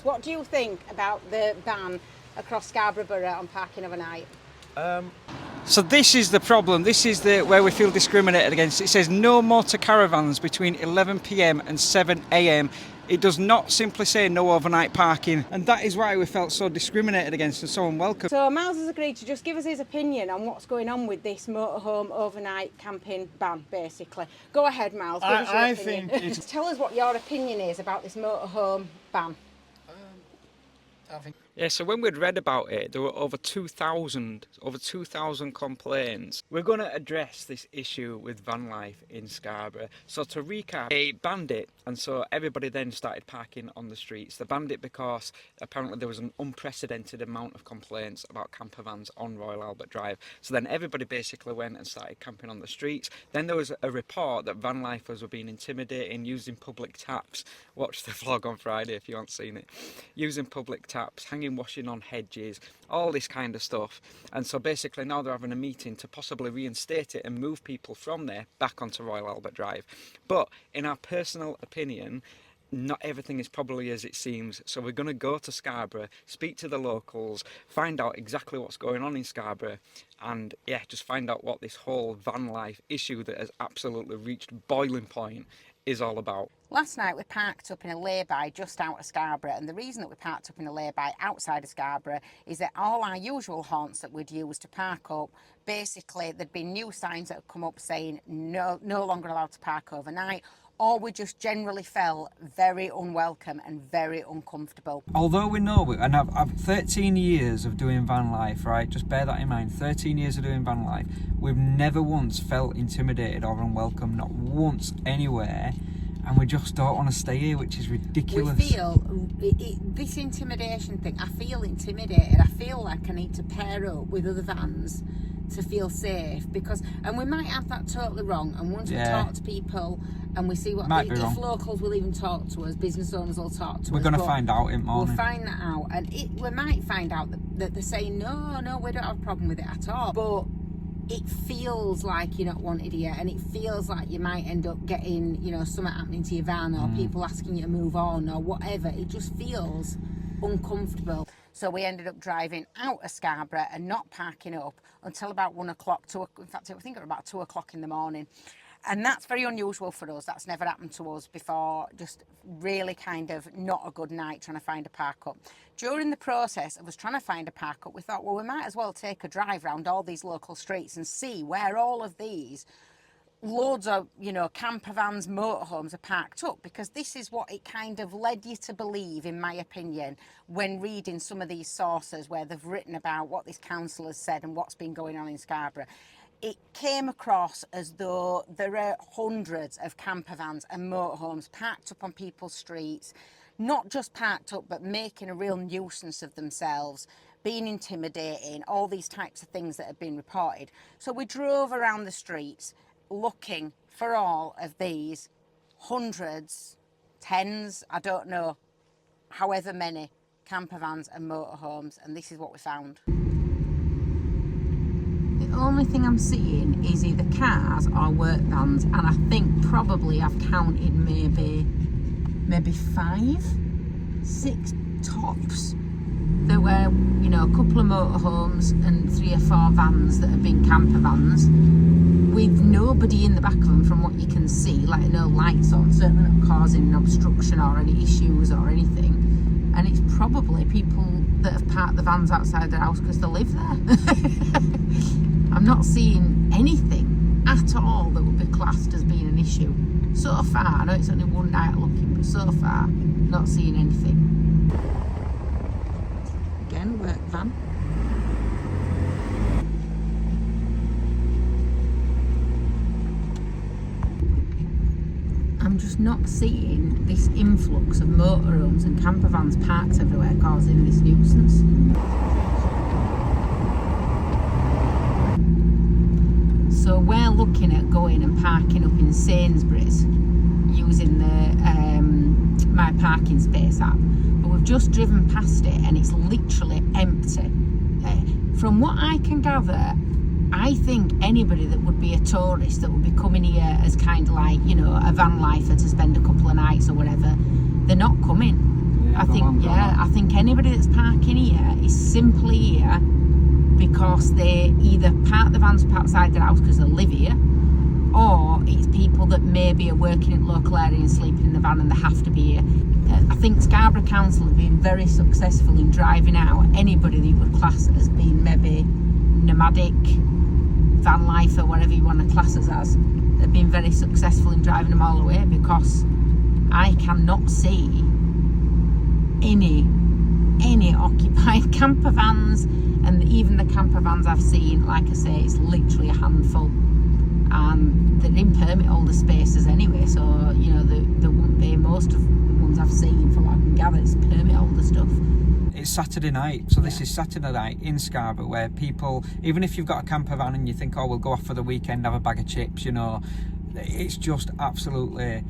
What do you think about the ban across Scarborough Borough on parking overnight? So this is the problem. This is where we feel discriminated against. It says no motor caravans between 11 p.m. and 7 a.m. It does not simply say no overnight parking, and that is why we felt so discriminated against and so unwelcome. So Miles has agreed to just give us his opinion on what's going on with this motorhome overnight camping ban, basically. Go ahead, Miles, give us your opinion. Tell us what your opinion is about this motorhome ban. Yeah, so when we'd read about it, there were over 2,000 complaints. We're going to address this issue with Vanlife in Scarborough. So to recap, they banned it, and so everybody then started parking on the streets. They banned it because apparently there was an unprecedented amount of complaints about campervans on Royal Albert Drive. So then everybody basically went and started camping on the streets. Then there was a report that vanlifers were being intimidating, using public taps. Watch the vlog on Friday if you haven't seen it. Using public taps, hanging washing on hedges, all this kind of stuff. And so basically now they're having a meeting to possibly reinstate it and move people from there back onto Royal Albert Drive. But in our personal opinion, not everything is probably as it seems. So we're going to go to Scarborough, speak to the locals, find out exactly what's going on in Scarborough, and yeah, just find out what this whole van life issue that has absolutely reached boiling point is all about. Last night we parked up in a layby just out of Scarborough, and the reason that we parked up in a layby outside of Scarborough is that all our usual haunts that we'd use to park up, basically there'd been new signs that had come up saying no longer allowed to park overnight, or we just generally felt very unwelcome and very uncomfortable. Although we know, and I've 13 years of doing van life, right? Just bear that in mind. 13 years of doing van life. We've never once felt intimidated or unwelcome, not once anywhere. And we just don't want to stay here, which is ridiculous. We feel this intimidation thing. I feel intimidated. I feel like I need to pair up with other vans to feel safe, because, and we might have that totally wrong, and once we talk to people and we see what if locals will even talk to us, business owners will talk to us. We're going to find out in morning. We'll find that out, and we might find out that they're saying no, we don't have a problem with it at all, but it feels like you're not wanted here, and it feels like you might end up getting, you know, something happening to your van, or people asking you to move on or whatever. It just feels uncomfortable. So we ended up driving out of Scarborough and not parking up until about 1 o'clock, in fact I think it was about 2 o'clock in the morning. And that's very unusual for us. That's never happened to us before. Just really kind of not a good night trying to find a park up. During the process of us trying to find a park up, we thought, well, we might as well take a drive around all these local streets and see where all of these loads of, you know, campervans, motorhomes are parked up, because this is what it kind of led you to believe, in my opinion, when reading some of these sources where they've written about what this council has said and what's been going on in Scarborough. It came across as though there are hundreds of campervans and motorhomes parked up on people's streets, not just parked up, but making a real nuisance of themselves, being intimidating, all these types of things that have been reported. So we drove around the streets looking for all of these hundreds, tens, I don't know, however many campervans and motorhomes, and this is what we found. The only thing I'm seeing is either cars or work vans, and I think probably I've counted maybe 5, 6 tops. There were, you know, a couple of motorhomes and 3 or 4 vans that have been camper vans with nobody in the back of them from what you can see, like no lights on, certainly not causing an obstruction or any issues or anything. And it's probably people that have parked the vans outside their house because they live there. I'm not seeing anything at all that would be classed as being an issue. So far, I know it's only one night looking, but so far, not seeing anything. Again, work van. I'm just not seeing this influx of motorhomes and campervans parked everywhere causing this nuisance. So we're looking at going and parking up in Sainsbury's using the My Parking Space app, but we've just driven past it and it's literally empty. From what I can gather, I think anybody that would be a tourist that would be coming here as kind of like, you know, a van lifer to spend a couple of nights or whatever, they're not coming. I think anybody that's parking here is simply here because they either park the vans up outside their house because they live here, or it's people that maybe are working in the local area and sleeping in the van and they have to be here. I think Scarborough Council have been very successful in driving out anybody that you would class as being maybe nomadic, van life, or whatever you want to class us as. They've been very successful in driving them all away, because I cannot see any occupied camper vans, and even the camper vans I've seen, like I say, it's literally a handful, and they're in permit holder spaces anyway, so you know there wouldn't be. Most of the ones I've seen, from what I can gather, it's permit holder stuff. It's Saturday night, so this is Saturday night in Scarborough, where people, even if you've got a camper van and you think, oh, we'll go off for the weekend, have a bag of chips, you know, it's just absolutely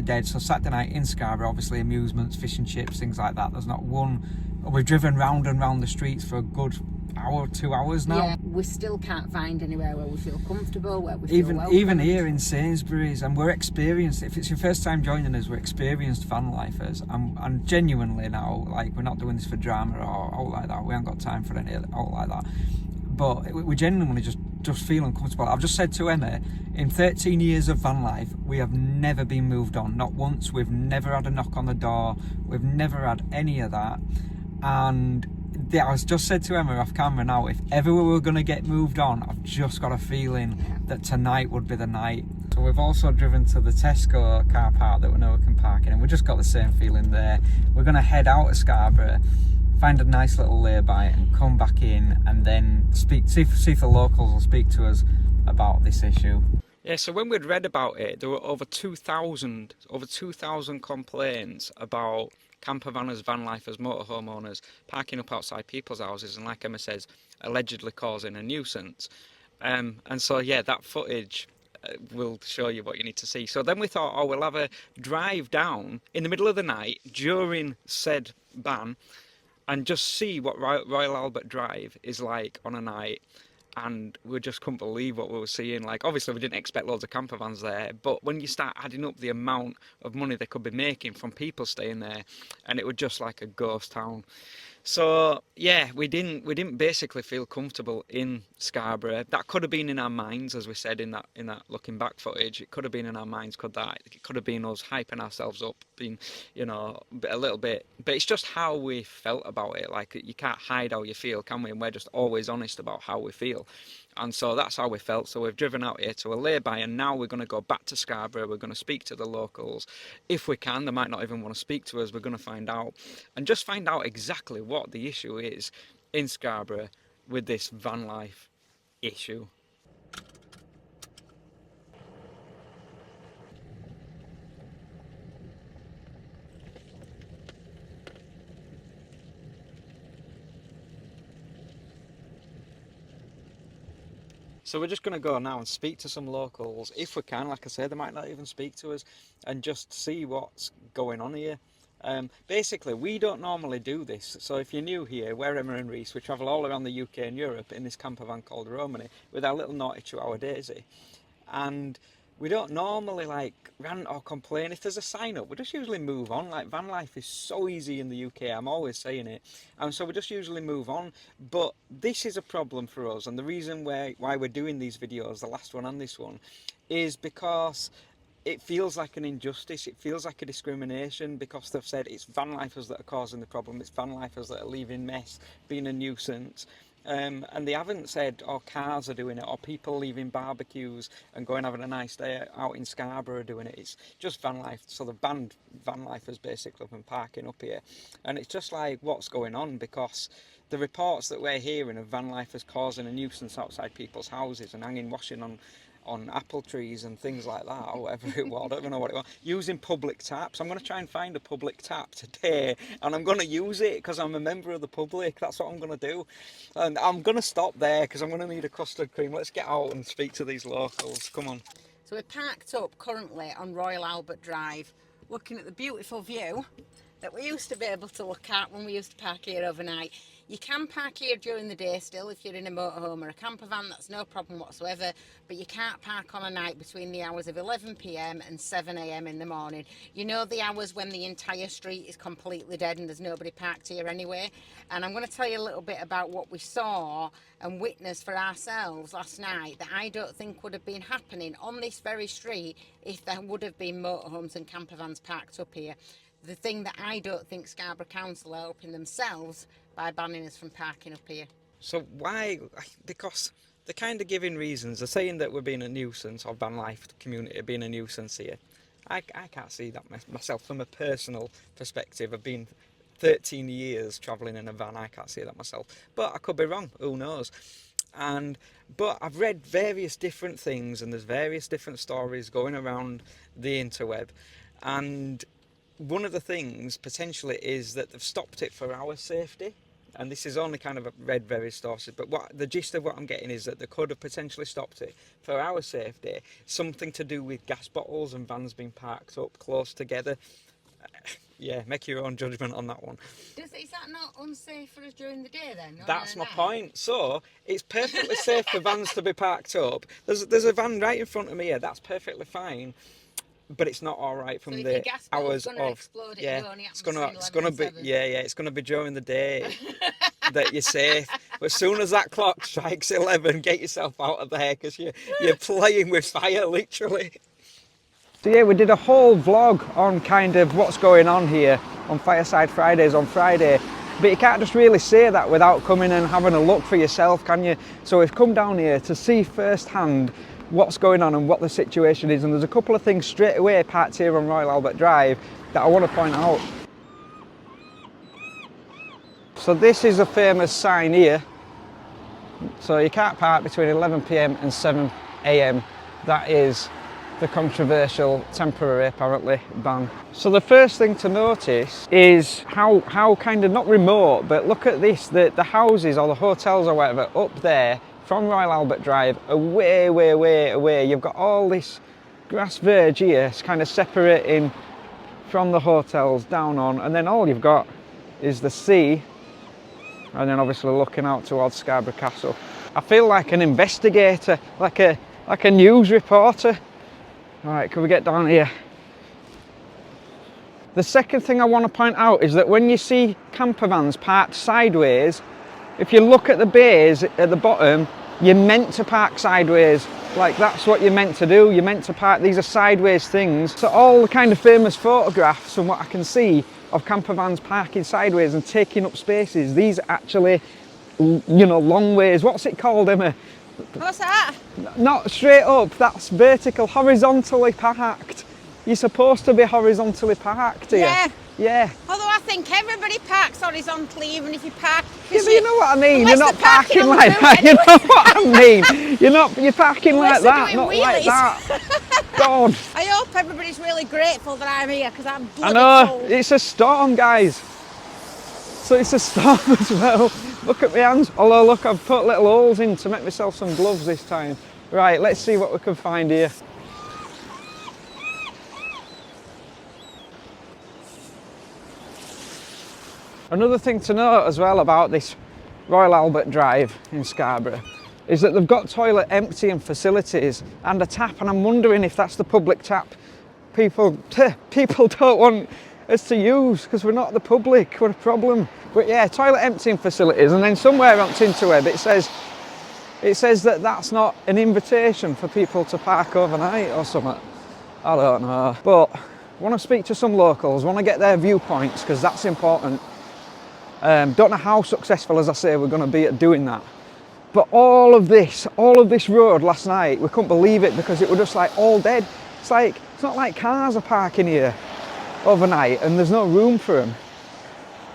dead. So Saturday night in Scarborough, obviously amusements, fish and chips, things like that. There's not one. We've driven round and round the streets for a good hour, 2 hours now. Yeah, we still can't find anywhere where we feel comfortable, where we feel welcome. Even here in Sainsbury's, and we're experienced. If it's your first time joining us, we're experienced van lifers, and genuinely now, like, we're not doing this for drama or all like that. We haven't got time for any all like that. But we're genuinely just feel uncomfortable. I've just said to Emma, in 13 years of van life, we have never been moved on, not once. We've never had a knock on the door. We've never had any of that. And I was just said to Emma off camera now, if ever we were going to get moved on, I've just got a feeling that tonight would be the night. So we've also driven to the Tesco car park that we know we can park in, and we just got the same feeling there. We're going to head out of Scarborough, find a nice little layby and come back in, and then see if the locals will speak to us about this issue. Yeah, so when we'd read about it, there were over 2,000 complaints about campervanners, vanlifers, motorhome owners parking up outside people's houses, and like Emma says, allegedly causing a nuisance. And so yeah, that footage will show you what you need to see. So then we thought, oh, we'll have a drive down in the middle of the night during said ban and just see what Royal Albert Drive is like on a night. And we just couldn't believe what we were seeing. Like, obviously we didn't expect loads of camper vans there, but when you start adding up the amount of money they could be making from people staying there, and it was just like a ghost town. So yeah, we didn't basically feel comfortable in Scarborough. That could have been in our minds, as we said in that looking back footage. It could have been in our minds. It could have been us hyping ourselves up, being, you know, a little bit. But it's just how we felt about it. Like, you can't hide how you feel, can we? And we're just always honest about how we feel. And so that's how we felt. So we've driven out here to a layby, and now we're going to go back to Scarborough. We're going to speak to the locals. If we can, they might not even want to speak to us. We're going to find out, and just find out exactly what the issue is in Scarborough with this van life issue. So we're just going to go now and speak to some locals, if we can. Like I say, they might not even speak to us, and just see what's going on here. Basically, we don't normally do this. So if you're new here, we're Emma and Reese. We travel all around the UK and Europe in this camper van called Romany with our little naughty Chihuahua Daisy. And we don't normally like rant or complain. If there's a sign up, we just usually move on. Like, van life is so easy in the UK, I'm always saying it, and so we just usually move on. But this is a problem for us, and the reason why we're doing these videos, the last one and this one, is because it feels like an injustice. It feels like a discrimination, because they've said it's van lifers that are causing the problem, it's van lifers that are leaving mess, being a nuisance. And they haven't said, oh, cars are doing it, or people leaving barbecues and going having a nice day out in Scarborough doing it. It's just van life. So they've banned van lifers basically from parking up here. And it's just like, what's going on? Because the reports that we're hearing of van lifers causing a nuisance outside people's houses and hanging washing on apple trees and things like that, or whatever it was, I don't even know what it was, using public taps. I'm going to try and find a public tap today, and I'm going to use it because I'm a member of the public. That's what I'm going to do. And I'm going to stop there because I'm going to need a custard cream. Let's get out and speak to these locals. Come on. So we're parked up currently on Royal Albert Drive, looking at the beautiful view that we used to be able to look at when we used to park here overnight. You can park here during the day still if you're in a motorhome or a camper van, that's no problem whatsoever, but you can't park on a night between the hours of 11 p.m. and 7 a.m. in the morning. You know, the hours when the entire street is completely dead and there's nobody parked here anyway. And I'm going to tell you a little bit about what we saw and witnessed for ourselves last night that I don't think would have been happening on this very street if there would have been motorhomes and camper vans parked up here. The thing that I don't think Scarborough Council are helping themselves by banning us from parking up here. So why? Because they're kind of giving reasons. They're saying that we're being a nuisance, or Vanlife community being a nuisance here. I can't see that myself from a personal perspective. I've been 13 years travelling in a van. I can't see that myself. But I could be wrong. Who knows? But I've read various different things, and there's various different stories going around the interweb. And one of the things potentially is that they've stopped it for our safety. And this is only kind of read various sources, but the gist of what I'm getting is that they could have potentially stopped it for our safety. Something to do with gas bottles and vans being parked up close together. Yeah, make your own judgment on that one. Is that not unsafe for us during the day then? That's my point. So it's perfectly safe for vans to be parked up. There's a van right in front of me here. That's perfectly fine. But it's not all right from so the hours of explode, it's gonna be during the day that you're safe. But as soon as that clock strikes 11, get yourself out of there because you're playing with fire literally. So yeah, we did a whole vlog on kind of what's going on here on Fireside Fridays on Friday. But you can't just really say that without coming and having a look for yourself, can you? So we've come down here to see firsthand what's going on and what the situation is, and there's a couple of things straight away parked here on Royal Albert Drive that I want to point out. So this is a famous sign here, so you can't park between 11 p.m. and 7 a.m. That is the controversial, temporary apparently, ban. So the first thing to notice is how kind of not remote, but look at this, the houses or the hotels or whatever up there from Royal Albert Drive are way, way, way away. You've got all this grass verge here kind of separating from the hotels down on, and then all you've got is the sea, and then obviously looking out towards Scarborough Castle. I feel like an investigator, like a news reporter. All right, can we get down here? The second thing I want to point out is that when you see camper vans parked sideways, if you look at the bays at the bottom, you're meant to park sideways. Like, that's what you're meant to do. You're meant to park, these are sideways things. So all the kind of famous photographs from what I can see of camper vans parking sideways and taking up spaces, these are actually, you know, long ways. What's it called, Emma? What's that? Not straight up, that's vertical, horizontally parked. You're supposed to be horizontally parked here. Yeah. Yeah. Although I think everybody parks horizontally, even if you park. Yeah, but you know what I mean. You're not parking like that. You know what I mean. You're parking like that, not like that. God. I hope everybody's really grateful that I'm here because I'm bloody cold. cold. It's a storm, guys. So it's a storm as well. Look at my hands. Although look, I've put little holes in to make myself some gloves this time. Right, let's see what we can find here. Another thing to note as well about this Royal Albert Drive in Scarborough is that they've got toilet emptying facilities and a tap, and I'm wondering if that's the public tap people don't want us to use because we're not the public, we're a problem. But yeah, toilet emptying facilities, and then somewhere on Tinterweb it says that that's not an invitation for people to park overnight or something. I don't know, but I want to speak to some locals, want to get their viewpoints because that's important. Don't know how successful, as I say, we're going to be at doing that. But all of this road last night, we couldn't believe it because it was just like all dead. It's not like cars are parking here overnight and there's no room for them.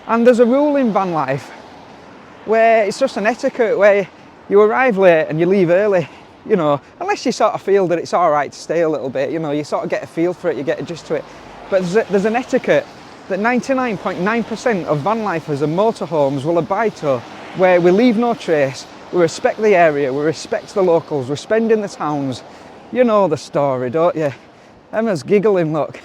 And there's a rule in van life where it's just an etiquette where you arrive late and you leave early, you know, unless you sort of feel that it's all right to stay a little bit, you know, you sort of get a feel for it, you get adjusted to it. But there's an etiquette that 99.9% of vanlifers and motorhomes will abide to, where we leave no trace, we respect the area, we respect the locals, we're spending the towns. You know the story, don't you? Emma's giggling, look.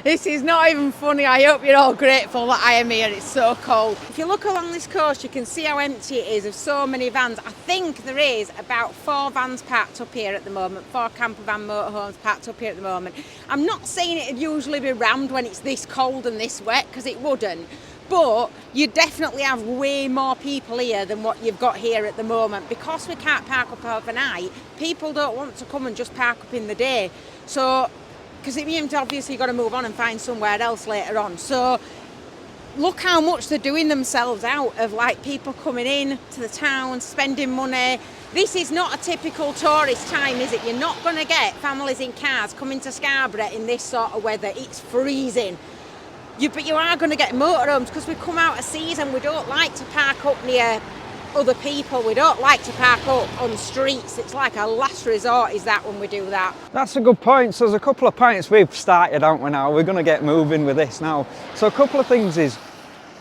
This is not even funny. I hope you're all grateful that I am here. It's so cold. If you look along this coast, you can see how empty it is of so many vans. I think there is about 4 vans parked up here at the moment, 4 campervan motorhomes parked up here at the moment. I'm not saying it'd usually be rammed when it's this cold and this wet, because it wouldn't. But you definitely have way more people here than what you've got here at the moment. Because we can't park up overnight, people don't want to come and just park up in the day. So, because it means obviously you've got to move on and find somewhere else later on. So, look how much they're doing themselves out of like people coming in to the town, spending money. This is not a typical tourist time, is it? You're not going to get families in cars coming to Scarborough in this sort of weather. It's freezing. But you are going to get motorhomes, because we come out of season. We don't like to park up near other people. We don't like to park up on streets. It's like a last resort, is that, when we do that. That's a good point. So there's a couple of points we've started, haven't we, now? We're going to get moving with this now. So a couple of things is,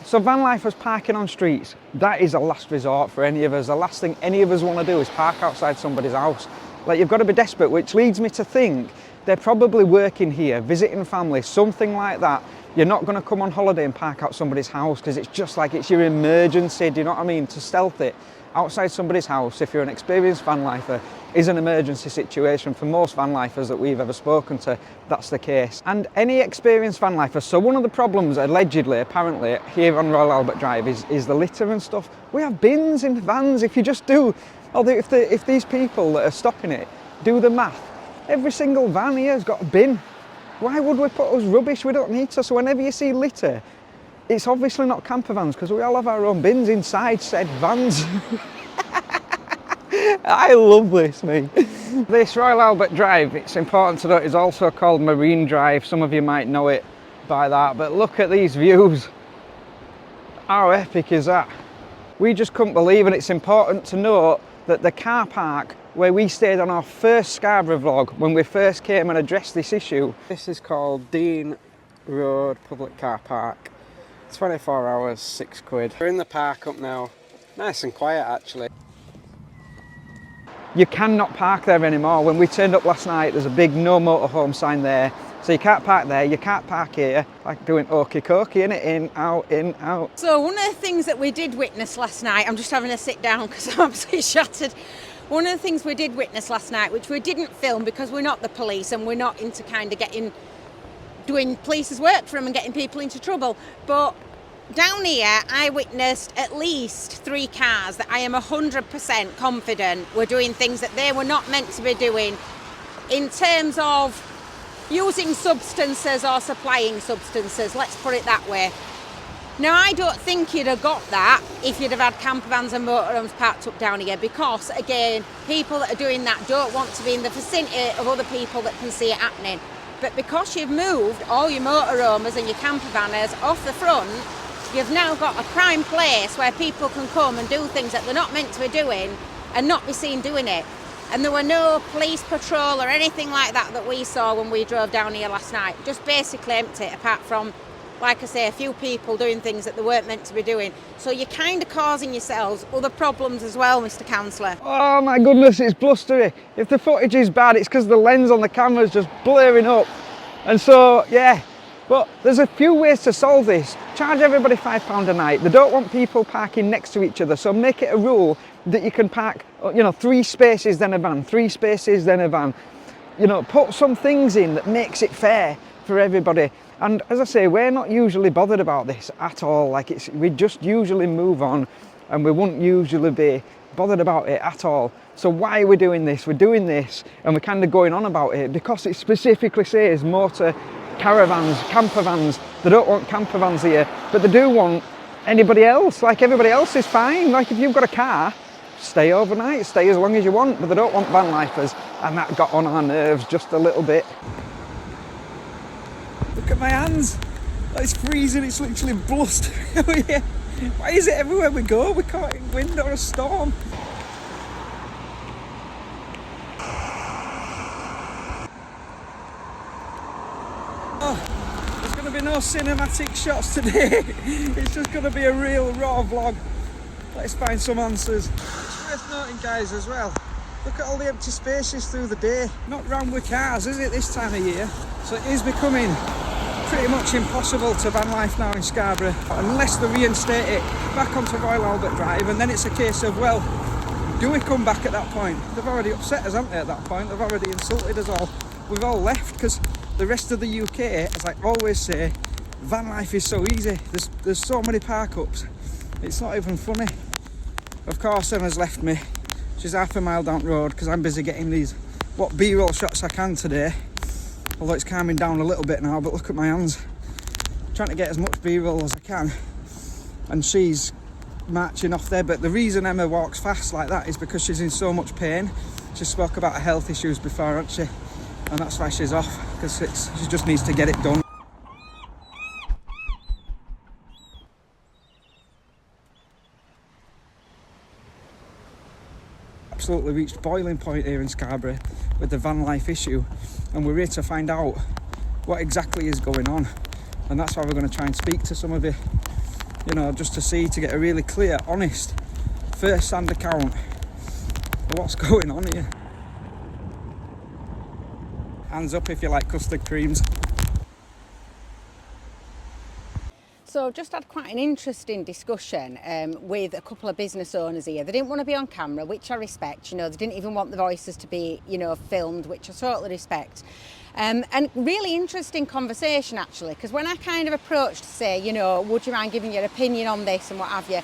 so vanlifers parking on streets, that is a last resort for any of us. The last thing any of us want to do is park outside somebody's house. Like, you've got to be desperate, which leads me to think they're probably working here, visiting family, something like that. You're not going to come on holiday and park out somebody's house, because it's just like it's your emergency, do you know what I mean? To stealth it outside somebody's house, if you're an experienced van lifer, is an emergency situation. For most van lifers that we've ever spoken to, that's the case. And any experienced van lifer, so one of the problems allegedly, apparently, here on Royal Albert Drive is the litter and stuff. We have bins in the vans. If you just do, if these people that are stopping it do the math, every single van here has got a bin. Why would we put us rubbish? We don't need to. So whenever you see litter, it's obviously not camper vans, because we all have our own bins inside said vans. I love this, me. This Royal Albert Drive, it's important to note, is also called Marine Drive. Some of you might know it by that, but look at these views. How epic is that? We just couldn't believe, and it's important to note that the car park where we stayed on our first Scarborough vlog, when we first came and addressed this issue. This is called Dean Road Public Car Park. 24 hours, £6. We're in the park up now. Nice and quiet, actually. You cannot park there anymore. When we turned up last night, there's a big no motorhome sign there. So you can't park there, you can't park here, like doing okey cokey, in, out. So one of the things that we did witness last night, I'm just having a sit down because I'm absolutely shattered. One of the things we did witness last night, which we didn't film because we're not the police and we're not into kind of doing police's work for them and getting people into trouble. But down here, I witnessed at least 3 cars that I am 100% confident were doing things that they were not meant to be doing in terms of using substances or supplying substances, let's put it that way. Now, I don't think you'd have got that if you'd have had campervans and motorhomes parked up down here, because, again, people that are doing that don't want to be in the vicinity of other people that can see it happening. But because you've moved all your motorhomes and your campervanners off the front, you've now got a prime place where people can come and do things that they're not meant to be doing and not be seen doing it. And there were no police patrol or anything like that that we saw when we drove down here last night. Just basically empty, apart from, like I say, a few people doing things that they weren't meant to be doing. So you're kind of causing yourselves other problems as well, Mr. Councillor. Oh my goodness, it's blustery. If the footage is bad, it's because the lens on the camera is just blaring up. And so, yeah. But there's a few ways to solve this. Charge everybody £5 a night. They don't want people parking next to each other, so make it a rule that you can park, 3 spaces then a van, 3 spaces then a van. Put some things in that makes it fair for everybody. And as I say, we're not usually bothered about this at all. We just usually move on, and we wouldn't usually be bothered about it at all. So why are we doing this? We're doing this, and we're kind of going on about it because it specifically says motor caravans, campervans. They don't want campervans here, but they do want anybody else. Like, everybody else is fine. Like, if you've got a car, stay overnight, stay as long as you want, but they don't want van lifers, and that got on our nerves just a little bit. Look at my hands. It's freezing, it's literally blustering. Why is it everywhere we go? We caught in wind or a storm. Oh, there's going to be no cinematic shots today. It's just going to be a real raw vlog. Let's find some answers. It's worth noting, guys, as well, look at all the empty spaces through the day. Not rammed with cars, is it, this time of year? So it is becoming pretty much impossible to van life now in Scarborough unless they reinstate it back onto Royal Albert Drive, and then it's a case of, well, do we come back at that point? They've already upset us, haven't they, at that point? They've already insulted us all. We've all left because the rest of the UK, as I always say, van life is so easy. There's so many park-ups. It's not even funny. Of course, Emma's left me. She's half a mile down the road because I'm busy getting these, what B-roll shots I can today. Although it's calming down a little bit now, but look at my hands. Trying to get as much B-roll as I can. And she's marching off there, but the reason Emma walks fast like that is because she's in so much pain. She spoke about her health issues before, hasn't she? And that's why she's off, because she just needs to get it done. Absolutely reached boiling point here in Scarborough with the van life issue, and we're here to find out what exactly is going on, and that's why we're going to try and speak to some of you, you know, just to get a really clear, honest, first-hand account of what's going on here. Hands up if you like custard creams. So I've just had quite an interesting discussion with a couple of business owners here. They didn't want to be on camera, which I respect. You know, they didn't even want the voices to be, you know, filmed, which I totally respect. And really interesting conversation, actually, because when I kind of approached to say, you know, would you mind giving your opinion on this and what have you,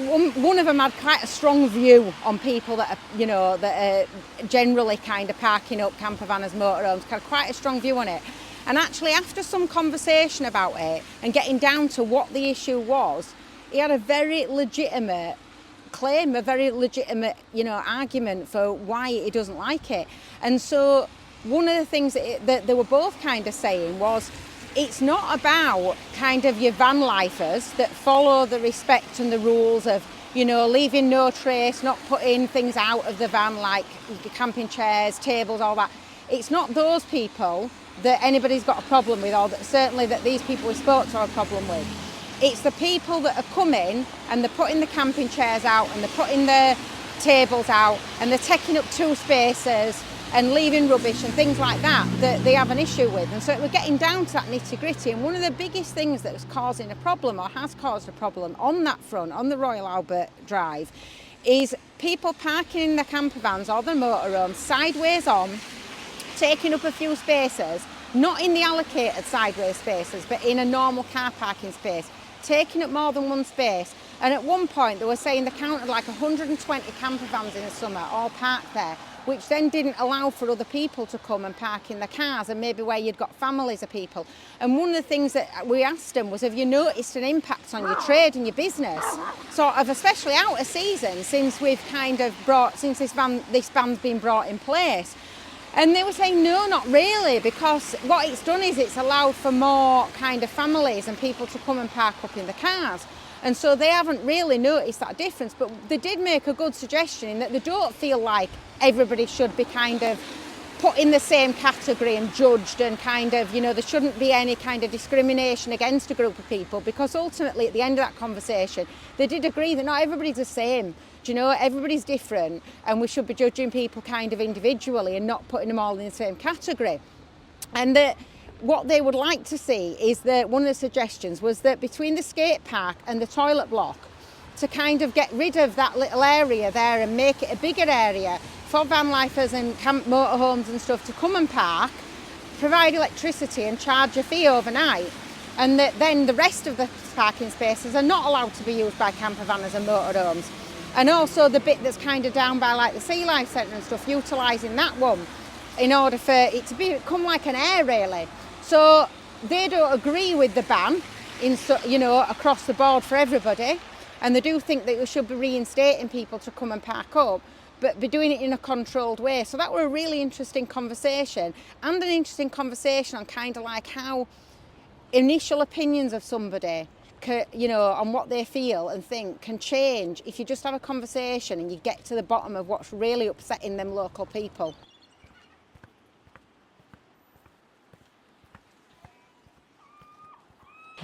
one of them had quite a strong view on people that are, you know, that are generally kind of parking up campervan as motorhomes, had quite a strong view on it. And actually, after some conversation about it and getting down to what the issue was, he had a very legitimate claim, a very legitimate, you know, argument for why he doesn't like it. And so one of the things that they were both kind of saying was, it's not about kind of your van lifers that follow the respect and the rules of, you know, leaving no trace, not putting things out of the van like camping chairs, tables, all that. It's not those people that anybody's got a problem with, or that certainly that these people we spoke to have a problem with. It's the people that are coming and they're putting the camping chairs out and they're putting the tables out and they're taking up 2 spaces and leaving rubbish and things like that that they have an issue with. And so we're getting down to that nitty-gritty, and one of the biggest things that's causing a problem, or has caused a problem on that front, on the Royal Albert Drive, is people parking in their campervans or their motorhomes sideways on, taking up a few spaces, not in the allocated sideways spaces, but in a normal car parking space, taking up more than one space. And at one point they were saying they counted like 120 campervans in the summer all parked there, which then didn't allow for other people to come and park in the cars, and maybe where you'd got families of people. And one of the things that we asked them was, have you noticed an impact on your trade and your business, sort of especially out of season, since we've kind of since this ban's been brought in place? And they were saying, no, not really, because what it's done is it's allowed for more kind of families and people to come and park up in the cars. And so they haven't really noticed that difference, but they did make a good suggestion in that they don't feel like everybody should be kind of put in the same category and judged, and kind of, you know, there shouldn't be any kind of discrimination against a group of people, because ultimately at the end of that conversation they did agree that not everybody's the same. Do you know, everybody's different, and we should be judging people kind of individually and not putting them all in the same category. And that what they would like to see is that one of the suggestions was that between the skate park and the toilet block, to kind of get rid of that little area there and make it a bigger area for van lifers and camp motorhomes and stuff to come and park, provide electricity and charge a fee overnight, and that then the rest of the parking spaces are not allowed to be used by campervanners and motorhomes. And also the bit that's kind of down by like the Sea Life Centre and stuff, utilising that one in order for it to become like an air really. So they don't agree with the ban, you know, across the board for everybody, and they do think that we should be reinstating people to come and park up, but be doing it in a controlled way. So that were a really interesting conversation, and an interesting conversation on kind of like how initial opinions of somebody, you know, on what they feel and think can change if you just have a conversation and you get to the bottom of what's really upsetting them local people.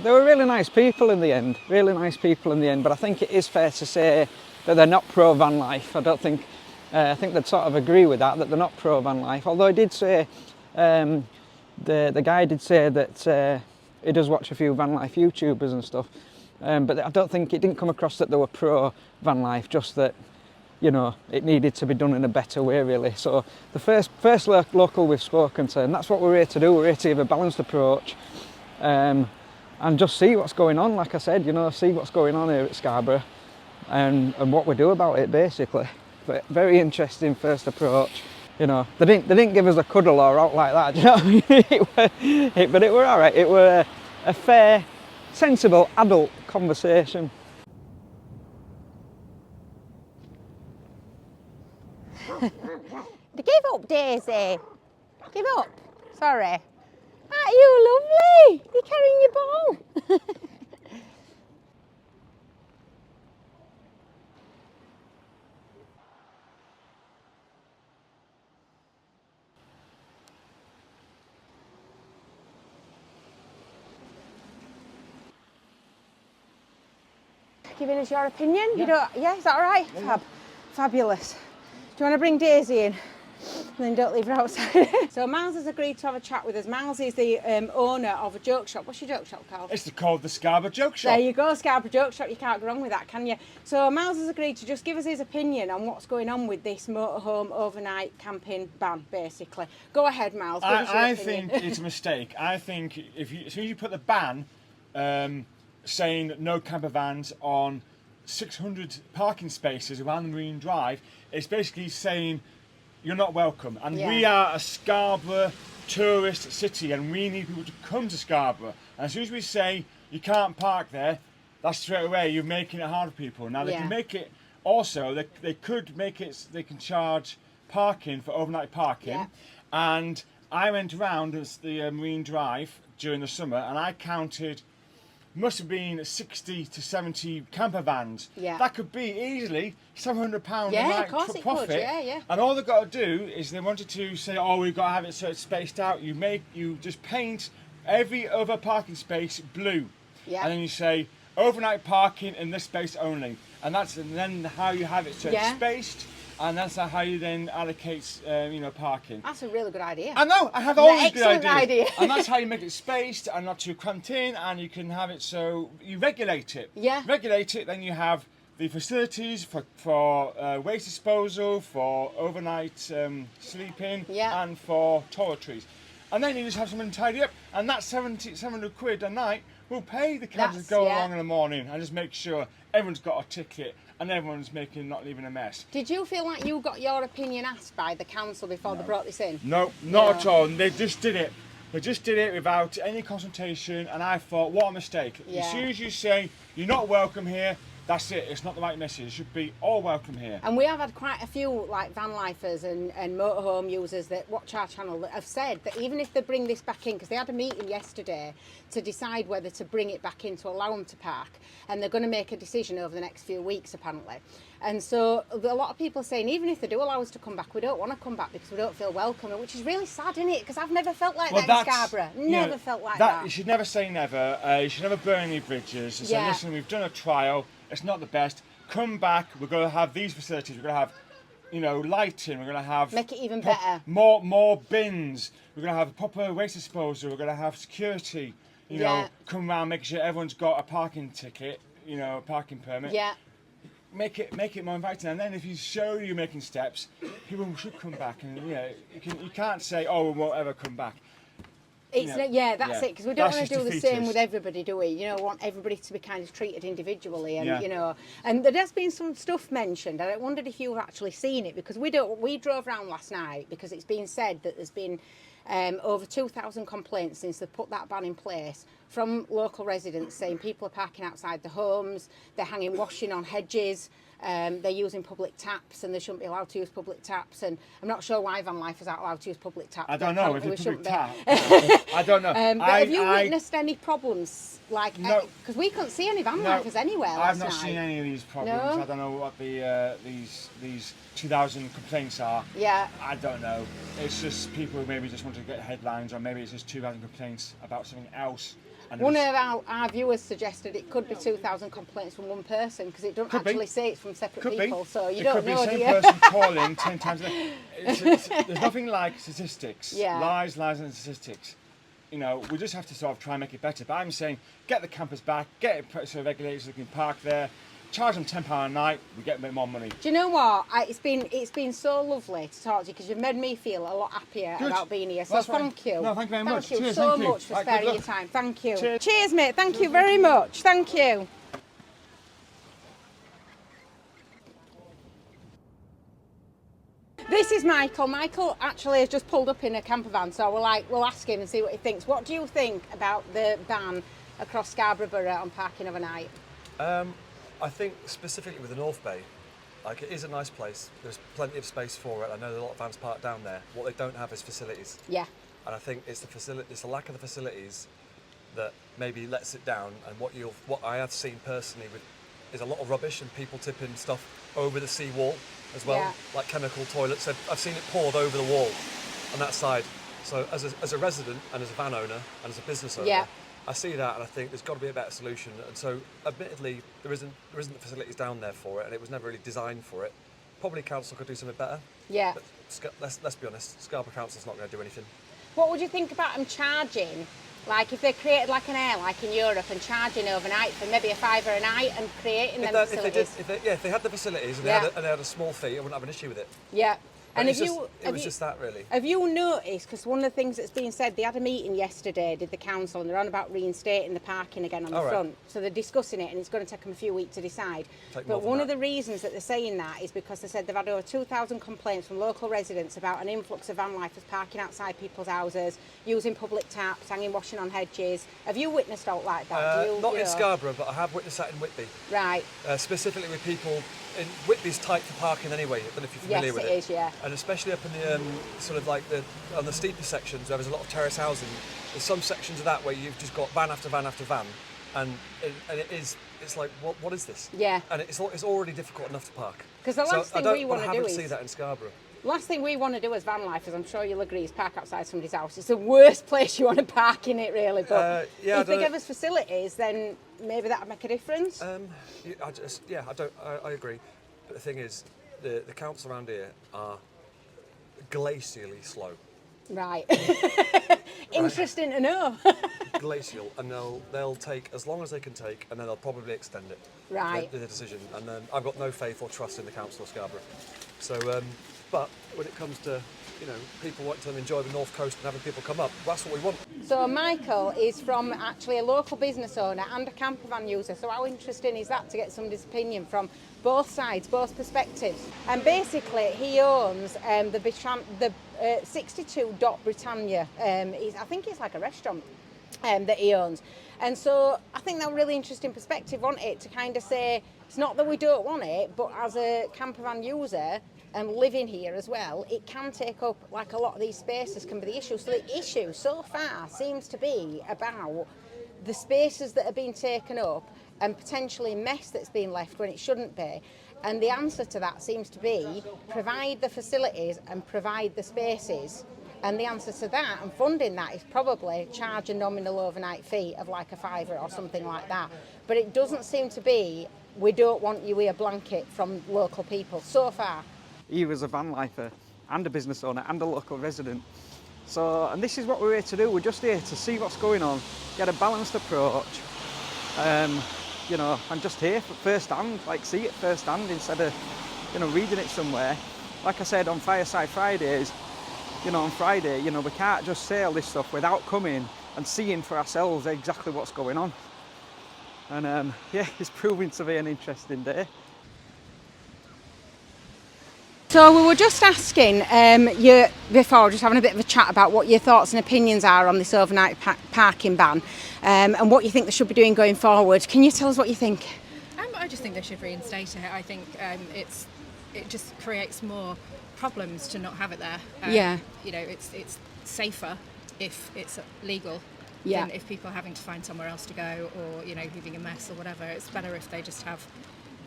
They were really nice people in the end, but I think it is fair to say that they're not pro van life. I think they'd sort of agree with that they're not pro van life, although I did say, the guy did say that he does watch a few van life YouTubers and stuff, but I don't think it didn't come across that they were pro van life, just that, you know, it needed to be done in a better way, really. So the first local we've spoken to, and that's what we're here to do. We're here to give a balanced approach, and just see what's going on. Like I said, you know, see what's going on here at Scarborough, and what we do about it, basically. But very interesting first approach. You know, they didn't give us a cuddle or out like that. Do you know what I mean? But it were all right. It were a fair, sensible, adult conversation. Give up, Daisy. Give up. Sorry. Aren't you lovely? You're carrying your ball. Giving us your opinion. Yeah. You don't. Yeah, is that all right? Yeah. Fabulous. Do you want to bring Daisy in? And then don't leave her outside. So Miles has agreed to have a chat with us. Miles is the owner of a joke shop. What's your joke shop called? It's called the Scarborough Joke Shop. There you go, Scarborough Joke Shop. You can't go wrong with that, can you? So Miles has agreed to just give us his opinion on what's going on with this motorhome overnight camping ban, basically. Go ahead, Miles. Give us your I opinion. think it's a mistake. I think as soon as you put the ban saying no camper vans on 600 parking spaces around the Marine Drive, it's basically saying you're not welcome. And Yeah. we are a Scarborough tourist city, and we need people to come to Scarborough. And as soon as we say you can't park there, that's straight away you're making it hard for people. Now they Yeah. can make it also, they could make it, they can charge parking for overnight parking. Yeah. And I went around the Marine Drive during the summer, and I counted, must have been 60 to 70 camper vans. Yeah. That could be easily £700 Yeah, a night of course it could, profit. yeah. And all they've got to do is they wanted to say, oh, we've got to have it so it's spaced out. You just paint every other parking space blue. Yeah. And then you say overnight parking in this space only. And then how you have it so Yeah. it's spaced. And that's how you then allocate, parking. That's a really good idea. I know, I have Yeah, all these good excellent ideas. idea. And that's how you make it spaced and not too cramped in, and you can have it so you regulate it. Yeah. Regulate it, then you have the facilities for waste disposal, for overnight sleeping, Yeah. and for toiletries. And then you just have something tidy up, and that 700 quid a night will pay the cabs that That's- go yeah. along in the morning, and just make sure everyone's got a ticket and everyone's not leaving a mess. Did you feel like you got your opinion asked by the council before they brought this in? No, not at all. They just did it. They just did it without any consultation, and I thought, what a mistake. Yeah. As soon as you say you're not welcome here, that's it. It's not the right message. It should be all welcome here. And we have had quite a few like vanlifers and motorhome users that watch our channel that have said that even if they bring this back in, because they had a meeting yesterday to decide whether to bring it back in to allow them to park, and they're going to make a decision over the next few weeks apparently. And so a lot of people are saying even if they do allow us to come back, we don't want to come back because we don't feel welcome, which is really sad, isn't it? Because I've never felt like that in that's- Scarborough. you Never know, felt like that. You should never say never. You should never burn any bridges. So Yeah. listen, we've done a trial. It's not the best. Come back. We're going to have these facilities. We're going to have, lighting. We're going to have Make it even better. More bins. We're going to have proper waste disposal. We're going to have security. Yeah. Come around, make sure everyone's got a parking ticket. A parking permit. Yeah. Make it more inviting, and then if you show you're making steps, people should come back. And you can't say, oh, we won't ever come back. It's Yeah. yeah, that's Yeah. it. Because we don't That's want to just do the same defeatist. with everybody, do we? We want everybody to be kind of treated individually, and Yeah. And there has been some stuff mentioned. And I wondered if you've actually seen it because we drove around last night because it's been said that there's been over 2,000 complaints since they put that ban in place from local residents saying people are parking outside the homes, they're hanging washing on hedges. They're using public taps and they shouldn't be allowed to use public taps, and I'm not sure why vanlifers aren't allowed to use public taps. I don't know if Apparently it's we public shouldn't be. tap. I don't know. But have you witnessed any problems? Like, No. because we couldn't see any vanlifers anywhere last I've not night. seen any of these problems. No? I don't know what these 2,000 complaints are. Yeah. I don't know. It's just people who maybe just want to get headlines, or maybe it's just 2,000 complaints about something else. And One it's- of our viewers suggested it could be 2,000 complaints from one person because it doesn't Could be. actually say it's from separate Could people, be. so you It don't could be know, the do same you? person calling 10 times a day. There's nothing like statistics. Yeah. Lies and statistics. you know, we just have to sort of try and make it better. But I'm saying, get the campers back, get it so regulators so they can park there, charge them £10 a night, we get a bit more money. Do you know what? It's been so lovely to talk to you because you've made me feel a lot happier about being here. So thank you. No, thank you very much. Thank you Cheers, so thank you. much for sparing your time. Thank you. Cheers. Cheers, mate. Thank you very much. Thank you. This is Michael. Michael actually has just pulled up in a camper van, so we'll ask him and see what he thinks. What do you think about the ban across Scarborough Borough on parking overnight? I think specifically with the North Bay, like, it is a nice place. There's plenty of space for it. I know there's a lot of vans parked down there. What they don't have is facilities. Yeah. And I think it's the lack of the facilities that maybe lets it down. And what I have seen personally is a lot of rubbish and people tipping stuff over the seawall as well, Yeah. like chemical toilets. I've seen it poured over the wall on that side. So as a resident and as a van owner and as a business owner, Yeah. I see that and I think there's got to be a better solution. And so, admittedly, there isn't the facilities down there for it, and it was never really designed for it. Probably council could do something better. Yeah. But let's be honest, Scarborough Council's not going to do anything. What would you think about them charging? Like if they created like an air like in Europe and charging overnight for maybe £5 a night and creating them facilities? If they had the facilities and, Yeah. they had a small fee, I wouldn't have an issue with it. Yeah. But And it was just that really. Have you noticed, because one of the things that's been said, they had a meeting yesterday, did the council, and they're on about reinstating the parking again on the All right. front. So they're discussing it and it's going to take them a few weeks to decide. But one of the reasons that they're saying that is because they said they've had over 2,000 complaints from local residents about an influx of vanlifers parking outside people's houses, using public taps, hanging washing on hedges. Have you witnessed out like that? Not in Scarborough, but I have witnessed that in Whitby. Right. Specifically with people. Whitby's tight for parking anyway. I don't know if you're familiar with it. Yes, it is, yeah. And especially up in the sort of like on the steeper sections where there's a lot of terrace housing, there's some sections of that where you've just got van after van after van, and it's like what is this? Yeah. And it's already difficult enough to park. Because the last thing we want to do I haven't is seen that in Scarborough. Last thing we want to do as van lifers, I'm sure you'll agree, is park outside somebody's house. It's the worst place you want to park in it, really. But if they give us facilities, then maybe that'd make a difference. I agree. But the thing is, the council around here are glacially slow. Right. Interesting to know. Glacial, and they'll take as long as they can take, and then they'll probably extend it. Right. The decision, and then I've got no faith or trust in the council of Scarborough. So, but when it comes to people wanting to enjoy the North Coast and having people come up, that's what we want. So Michael is from actually a local business owner and a campervan user. So how interesting is that to get somebody's opinion from both sides, both perspectives? And basically he owns the 62 Britannia. I think it's like a restaurant that he owns. And so I think that's a really interesting perspective on it, to kind of say it's not that we don't want it, but as a campervan user and living here as well, it can take up, like, a lot of these spaces can be the issue. So the issue so far seems to be about the spaces that are being taken up and potentially mess that's being left when it shouldn't be. And the answer to that seems to be provide the facilities and provide the spaces. And the answer to that and funding that is probably charge a nominal overnight fee of like £5 or something like that. But it doesn't seem to be, we don't want you here blanket from local people so far. He was a van lifer and a business owner and a local resident. So, and this is what we're here to do. We're just here to see what's going on, get a balanced approach, and just hear firsthand, like see it firsthand instead of, reading it somewhere. Like I said on Fireside Fridays, on Friday, we can't just say all this stuff without coming and seeing for ourselves exactly what's going on. And it's proving to be an interesting day. So we were just asking you before, just having a bit of a chat about what your thoughts and opinions are on this overnight parking ban, and what you think they should be doing going forward. Can you tell us what you think? I just think they should reinstate it. I think it just creates more problems to not have it there. Yeah. It's safer if it's legal Yeah. than if people are having to find somewhere else to go, or leaving a mess or whatever. It's better if they just have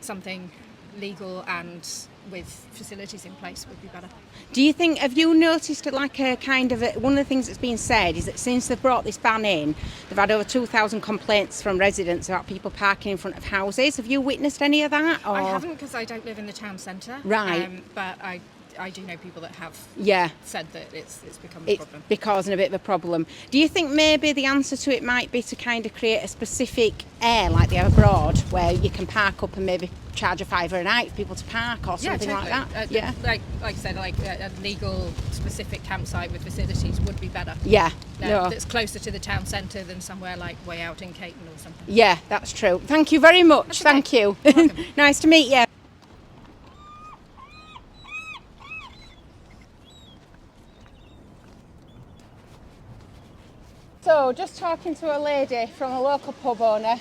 something legal and with facilities in place would be better. Do you think, have you noticed like a kind of one of the things that's been said is that since they've brought this ban in, they've had over 2,000 complaints from residents about people parking in front of houses. Have you witnessed any of that? Or? I haven't, because I don't live in the town centre. Right. But I do know people that have Yeah. said that it's become a problem. It's causing a bit of a problem. Do you think maybe the answer to it might be to kind of create a specific area like they have abroad, where you can park up and maybe charge a £5 a night for people to park or something totally. like that? Yeah. Like I said, like a legal specific campsite with facilities would be better. Yeah. No. That's closer to the town centre than somewhere like way out in Caton or something. Yeah, that's true. Thank you very much. That's okay. Thank you. You're welcome. Nice to meet you. So, just talking to a lady from a local pub owner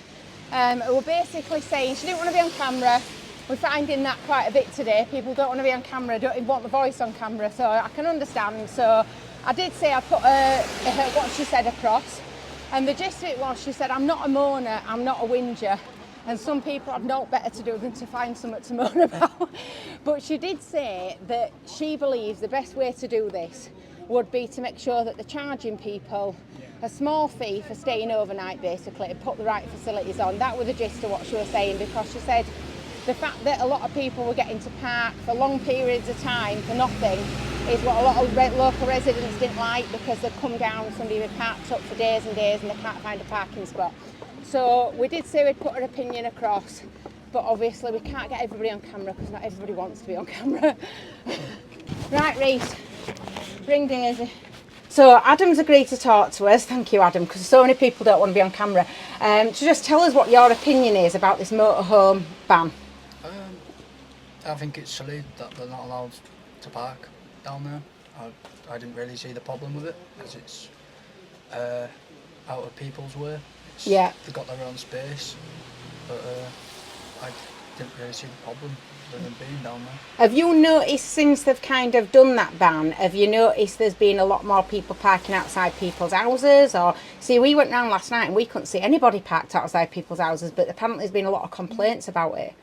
who were basically saying she didn't want to be on camera. We're finding that quite a bit today. People don't want to be on camera, don't even want the voice on camera, so I can understand. So I did say I put what she said across, and the gist of it was she said, I'm not a moaner, I'm not a whinger, and some people have no better to do than to find something to moan about. But she did say that she believes the best way to do this would be to make sure that they're charging people a small fee for staying overnight, basically, and put the right facilities on. That was the gist of what she was saying, because she said the fact that a lot of people were getting to park for long periods of time for nothing is what a lot of local residents didn't like, because they'd come down and somebody would parked up for days and days and they can't find a parking spot. So we did say we'd put our opinion across, but obviously we can't get everybody on camera because not everybody wants to be on camera. Right, Reese, bring Daisy. So Adam's agreed to talk to us. Thank you, Adam, because so many people don't want to be on camera. To just tell us what your opinion is about this motorhome ban. I think it's silly that they're not allowed to park down there. I didn't really see the problem with it, as it's out of people's way. Yeah. They've got their own space, but I didn't really see the problem with them being down there. Have you noticed since they've kind of done that ban, have you noticed there's been a lot more people parking outside people's houses? Or see, we went round last night and we couldn't see anybody parked outside people's houses, but apparently there's been a lot of complaints about it.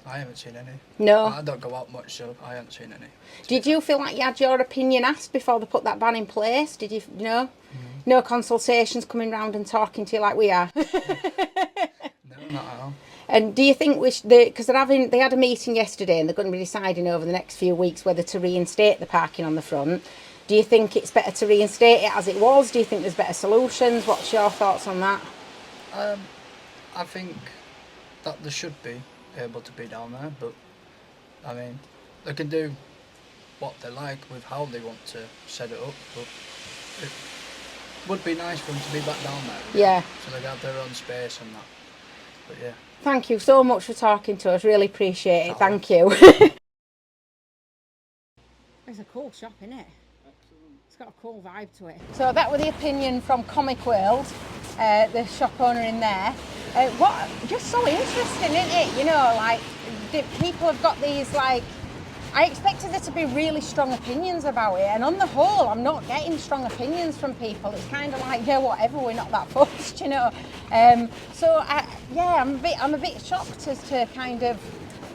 I haven't seen any. No. I don't go out much, so I haven't seen any. Did you feel like you had your opinion asked before they put that ban in place? Did you know? No consultations coming round and talking to you like we are? No, not at all. And do you think because they had a meeting yesterday and they're going to be deciding over the next few weeks whether to reinstate the parking on the front? Do you think it's better to reinstate it as it was? Do you think there's better solutions? What's your thoughts on that? I think that they should be able to be down there, but I mean, they can do what they like with how they want to set it up, but it would be nice for them to be back down there again, Yeah. so they have their own space and that. But yeah. Thank you so much for talking to us. Really appreciate it. Thank you. It's a cool shop, isn't it? It's got a cool vibe to it. So that was the opinion from Comic World, the shop owner in there. Just so interesting, isn't it? You know, like people have got these like. I expected there to be really strong opinions about it, and on the whole, I'm not getting strong opinions from people. It's kind of like, yeah, whatever, we're not that fussed, you know. I'm a bit shocked as to kind of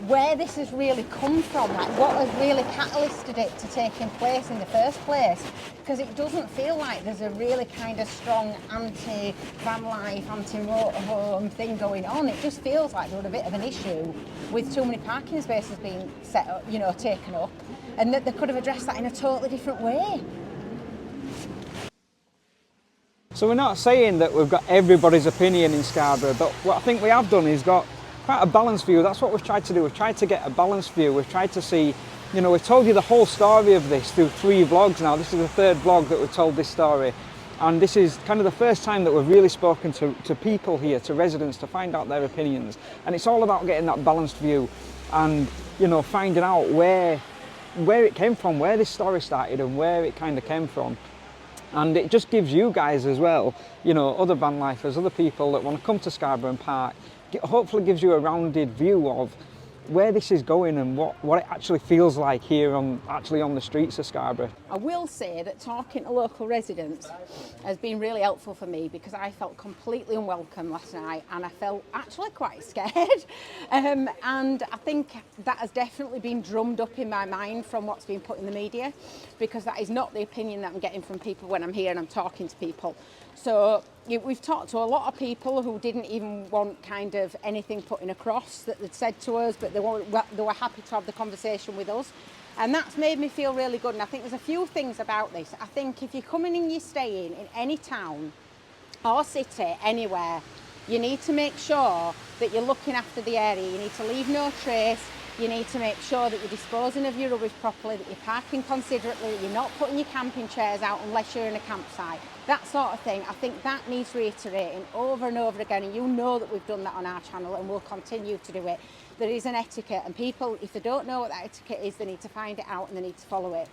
where this has really come from, like what has really catalysted it to taking place in the first place, because it doesn't feel like there's a really kind of strong anti-vanlife, anti-motorhome thing going on. It just feels like there was a bit of an issue with too many parking spaces being set up, you know, taken up, and that they could have addressed that in a totally different way. So we're not saying that we've got everybody's opinion in Scarborough, but what I think we have done is got quite a balanced view. That's what we've tried to do. We've tried to get a balanced view. We've tried to see, you know, we've told you the whole story of this through 3 vlogs now. This is the 3rd vlog that we've told this story. And this is kind of the first time that we've really spoken to people here, to residents, to find out their opinions. And it's all about getting that balanced view and, you know, finding out where it came from, where this story started and where it kind of came from. And it just gives you guys as well, you know, other van lifers, other people that want to come to Scarborough and park, hopefully gives you a rounded view of where this is going and what it actually feels like here on the streets of Scarborough. I will say that talking to local residents has been really helpful for me, because I felt completely unwelcome last night and I felt actually quite scared. And I think that has definitely been drummed up in my mind from what's been put in the media, because that is not the opinion that I'm getting from people when I'm here and I'm talking to people. So we've talked to a lot of people who didn't even want kind of anything putting across that they'd said to us, but they were happy to have the conversation with us. And that's made me feel really good. And I think there's a few things about this. I think if you're coming and you're staying in any town or city, anywhere, you need to make sure that you're looking after the area. You need to leave no trace. You need to make sure that you're disposing of your rubbish properly, that you're parking considerately, that you're not putting your camping chairs out unless you're in a campsite. That sort of thing. I think that needs reiterating over and over again, and you know that we've done that on our channel and we'll continue to do it. There is an etiquette, and people, if they don't know what that etiquette is, they need to find it out and they need to follow it.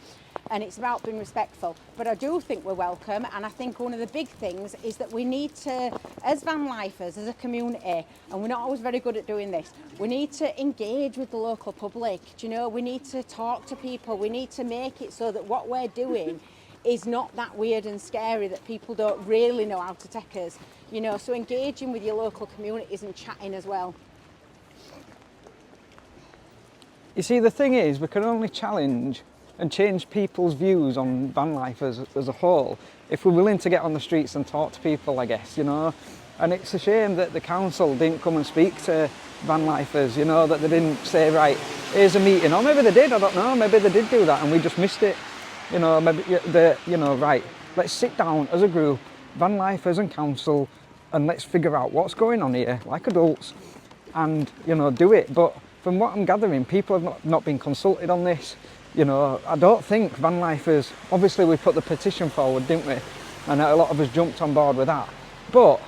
And it's about being respectful. But I do think we're welcome, and I think one of the big things is that we need to, as vanlifers, as a community, and we're not always very good at doing this, we need to engage with the local public. Do you know, we need to talk to people. We need to make it so that what we're doing is not that weird and scary that people don't really know how to take us. You know, so engaging with your local communities and chatting as well. You see, the thing is, we can only challenge and change people's views on van life as a whole if we're willing to get on the streets and talk to people, I guess, you know. And it's a shame that the council didn't come and speak to van lifers, you know, that they didn't say, right, here's a meeting. Or maybe they did, I don't know, maybe they did do that and we just missed it. You know, maybe you know, right, let's sit down as a group, van lifers and council, and let's figure out what's going on here, like adults, and, you know, do it. But from what I'm gathering, people have not been consulted on this. You know, I don't think van lifers, obviously we put the petition forward, didn't we? And a lot of us jumped on board with that. But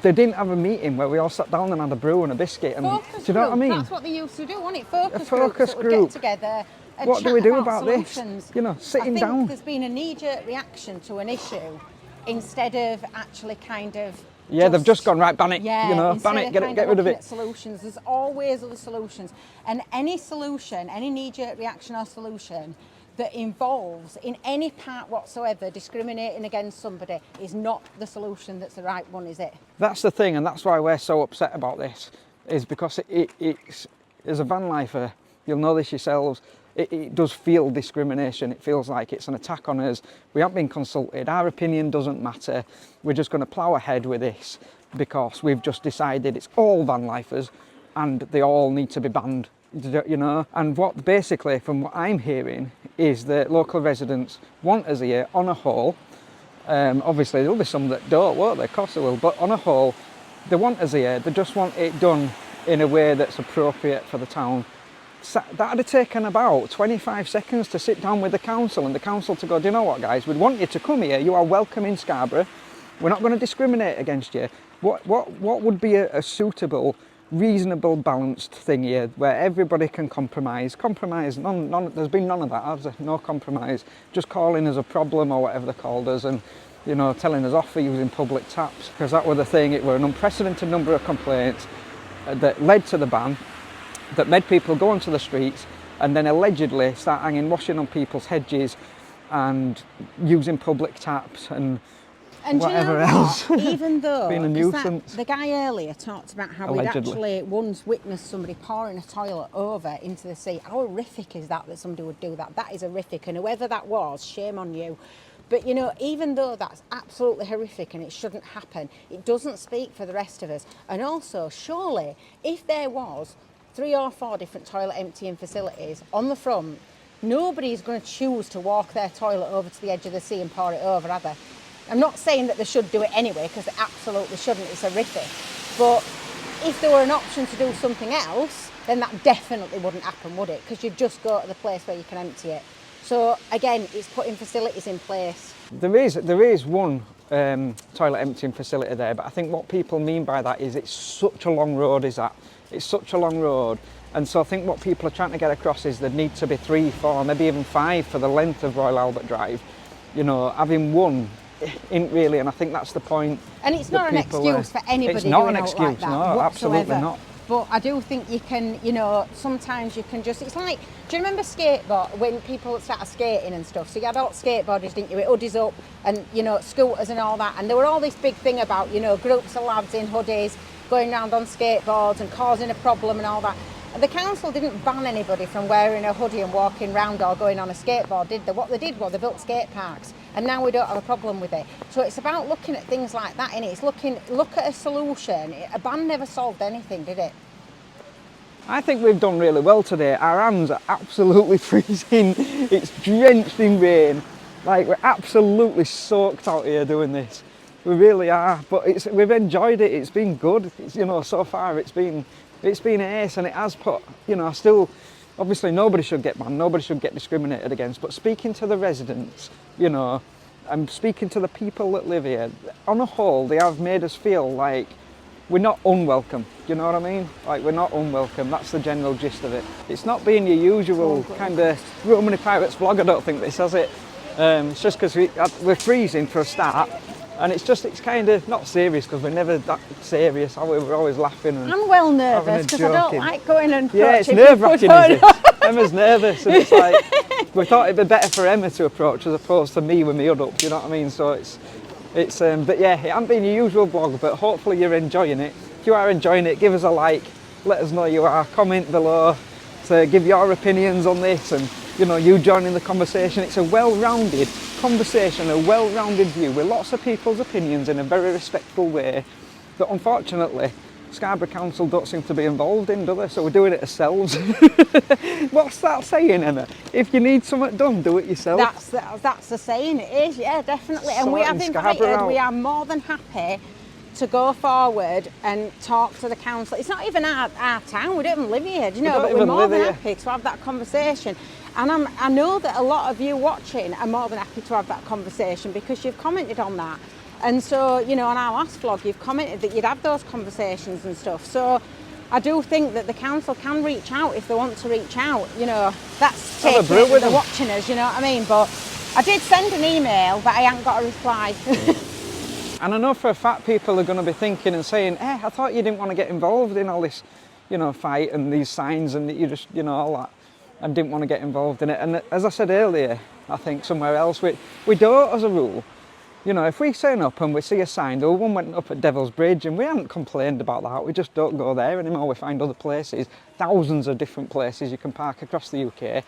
they didn't have a meeting where we all sat down and had a brew and a biscuit. And, Focus do you know group, what I mean? That's what they used to do, wasn't it? Focus, A focus groups that would get group. together and What do chat we do about about this? solutions. You know, sitting I down. think there's been a knee-jerk reaction to an issue instead of actually kind of They've just gone, right, ban it, yeah, you know, instead ban it, of get kind rid of looking it. at solutions. There's always other solutions, and any solution, any knee-jerk reaction or solution that involves in any part whatsoever discriminating against somebody is not the solution that's the right one, is it? That's the thing, and that's why we're so upset about this, is because it's as a van lifer, you'll know this yourselves, it does feel discrimination. It feels like it's an attack on us. We haven't been consulted. Our opinion doesn't matter. We're just going to plough ahead with this because we've just decided it's all van lifers and they all need to be banned, you know. And what basically, from what I'm hearing, is that local residents want us here on a whole. Obviously, there'll be some that don't, won't they? Of course they will. But on a whole, they want us here. They just want it done in a way that's appropriate for the town. That would have taken about 25 seconds to sit down with the council and the council to go, do you know what, guys, we'd want you to come here. You are welcome in Scarborough. We're not going to discriminate against you. What would be a suitable, reasonable, balanced thing here where everybody can compromise? None, there's been none of that, has there? No compromise. Just calling us a problem or whatever they called us and, you know, telling us off for using public taps. Because that was the thing, it were an unprecedented number of complaints that led to the ban, that made people go onto the streets and then allegedly start hanging washing on people's hedges and using public taps and whatever do you know else. what? Even though being a nuisance. the guy earlier talked about how Allegedly. we'd actually once witnessed somebody pouring a toilet over into the sea. How horrific is that somebody would do that? That is horrific, and whoever that was, shame on you. But you know, even though that's absolutely horrific and it shouldn't happen, it doesn't speak for the rest of us. And also, surely, if there was 3 or 4 different toilet emptying facilities on the front, nobody's going to choose to walk their toilet over to the edge of the sea and pour it over, are they? I'm not saying that they should do it anyway, because they absolutely shouldn't, it's horrific. But if there were an option to do something else, then that definitely wouldn't happen, would it? Because you'd just go to the place where you can empty it. So again, it's putting facilities in place. There is one toilet emptying facility there, but I think what people mean by that is it's such a long road, It's such a long road, and so I think what people are trying to get across is there need to be 3, 4, maybe even 5 for the length of Royal Albert Drive. You know, having one isn't really, and I think that's the point. And it's not an excuse for anybody it's not doing an out excuse, like that no, whatsoever. absolutely not. But I do think you can, you know, sometimes you can just, it's like, do you remember skateboard, when people started skating and stuff? So you had all skateboarders, didn't you, with hoodies up and, you know, scooters and all that. And there were all this big thing about, you know, groups of lads in hoodies going around on skateboards and causing a problem and all that. And the council didn't ban anybody from wearing a hoodie and walking around or going on a skateboard, did they? What they did was they built skate parks and now we don't have a problem with it. So it's about looking at things like that, innit? It's look at a solution. A ban never solved anything, did it? I think we've done really well today. Our hands are absolutely freezing. It's drenched in rain. Like, we're absolutely soaked out here doing this. We really are, but we've enjoyed it. It's been good. You know, so far it's been ace, and it has put, you know, still, obviously nobody should get banned, nobody should get discriminated against, but speaking to the residents, you know, and speaking to the people that live here, on a whole, they have made us feel like we're not unwelcome. You know what I mean? Like, we're not unwelcome. That's the general gist of it. It's not being your usual kind of Romany Pirates vlog, I don't think this has it. It's just because we're freezing for a start. And it's kind of not serious, because we're never that serious. We're always laughing. And I'm well nervous because I don't like going and yeah, it's nerve-wracking, is it? Emma's nervous, and it's like, we thought it'd be better for Emma to approach as opposed to me with me hood up, you know what I mean? So it's but yeah, it hasn't been your usual vlog, but hopefully you're enjoying it. If you are enjoying it, give us a like, let us know you are, comment below to give your opinions on this, and you know, you joining the conversation. It's a well-rounded conversation, a well-rounded view with lots of people's opinions in a very respectful way that unfortunately Scarborough Council don't seem to be involved in, do they? So we're doing it ourselves. What's that saying, Emma? If you need something done, do it yourself. That's the saying, it is, yeah, definitely. And we Sorting have Scarborough invited, out. we are more than happy to go forward and talk to the council. It's not even our town, we don't even live here, do you know, but we're more than happy to have that conversation. And I know that a lot of you watching are more than happy to have that conversation because you've commented on that. And so, you know, on our last vlog, you've commented that you'd have those conversations and stuff. So I do think that the council can reach out if they want to reach out. You know, that's taking it that they're watching us, you know what I mean? But I did send an email, but I haven't got a reply. And I know for a fact people are going to be thinking and saying, hey, I thought you didn't want to get involved in all this, you know, fight and these signs, and that you just, you know, all that, and didn't want to get involved in it. And as I said earlier, I think somewhere else, we don't, as a rule. You know, if we turn up and we see a sign, the one went up at Devil's Bridge, and we haven't complained about that, we just don't go there anymore, we find other places, thousands of different places you can park across the UK.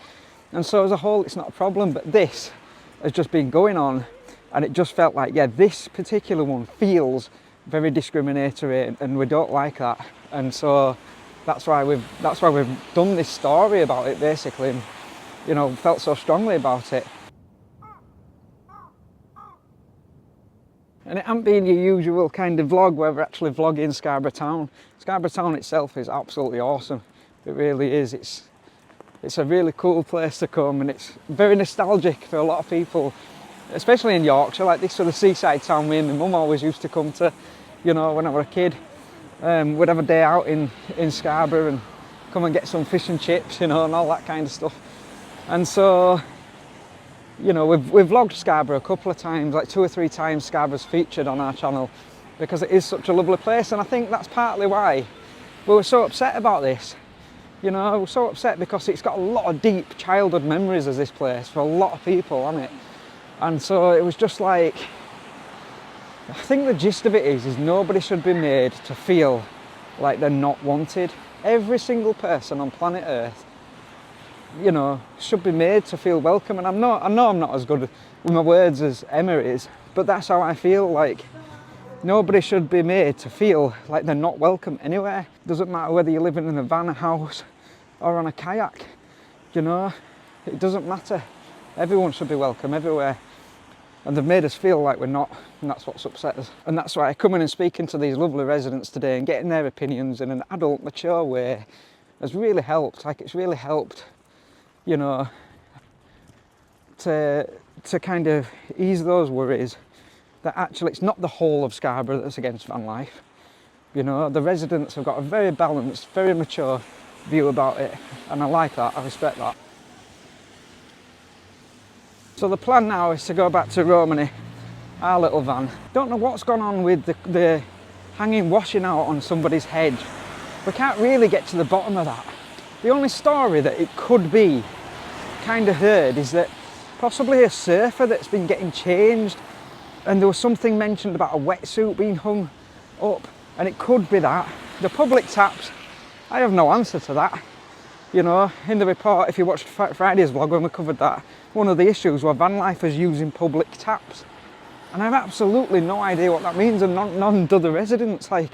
And so as a whole, it's not a problem, but this has just been going on, and it just felt like, yeah, this particular one feels very discriminatory, and we don't like that. And so that's why we've done this story about it, basically, and, you know, felt so strongly about it. And it hasn't been your usual kind of vlog where we're actually vlogging Scarborough Town. Scarborough Town itself is absolutely awesome. It really is. It's a really cool place to come, and it's very nostalgic for a lot of people, especially in Yorkshire. Like, this sort of seaside town me and my mum always used to come to, you know, when I was a kid. We'd have a day out in Scarborough and come and get some fish and chips, you know, and all that kind of stuff. And so, you know, we've vlogged Scarborough a couple of times, like 2 or 3 times Scarborough's featured on our channel, because it is such a lovely place. And I think that's partly why we were so upset about this. You know, we're so upset because it's got a lot of deep childhood memories of this place for a lot of people, hasn't it? And so it was just like, I think the gist of it is nobody should be made to feel like they're not wanted. Every single person on planet Earth, you know, should be made to feel welcome. And I know I'm not as good with my words as Emma is, but that's how I feel. Like, nobody should be made to feel like they're not welcome anywhere. Doesn't matter whether you're living in a van, a house, or on a kayak, you know, it doesn't matter. Everyone should be welcome everywhere. And they've made us feel like we're not, and that's what's upset us. And that's why coming and speaking to these lovely residents today and getting their opinions in an adult, mature way has really helped. Like, it's really helped, you know, to kind of ease those worries that actually it's not the whole of Scarborough that's against van life. You know, the residents have got a very balanced, very mature view about it, and I like that, I respect that. So the plan now is to go back to Romany, our little van. Don't know what's gone on with the hanging washing out on somebody's hedge. We can't really get to the bottom of that. The only story that it could be kind of heard is that possibly a surfer that's been getting changed, and there was something mentioned about a wetsuit being hung up, and it could be that. The public taps, I have no answer to that. You know, in the report, if you watched Friday's vlog when we covered that, one of the issues were vanlifers using public taps. And I have absolutely no idea what that means, and none do the residents, like,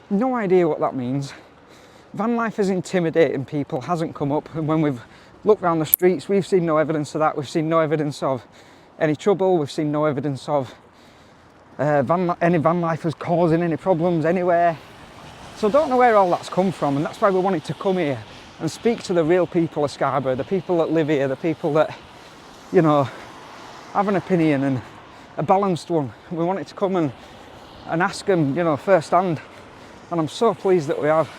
no idea what that means. Vanlifers intimidating people hasn't come up, and when we've looked around the streets, we've seen no evidence of that. We've seen no evidence of any trouble. We've seen no evidence of any vanlifers causing any problems anywhere. So I don't know where all that's come from, and that's why we wanted to come here and speak to the real people of Scarborough, the people that live here, the people that, you know, have an opinion and a balanced one. We wanted to come and ask them, you know, firsthand, and I'm so pleased that we have.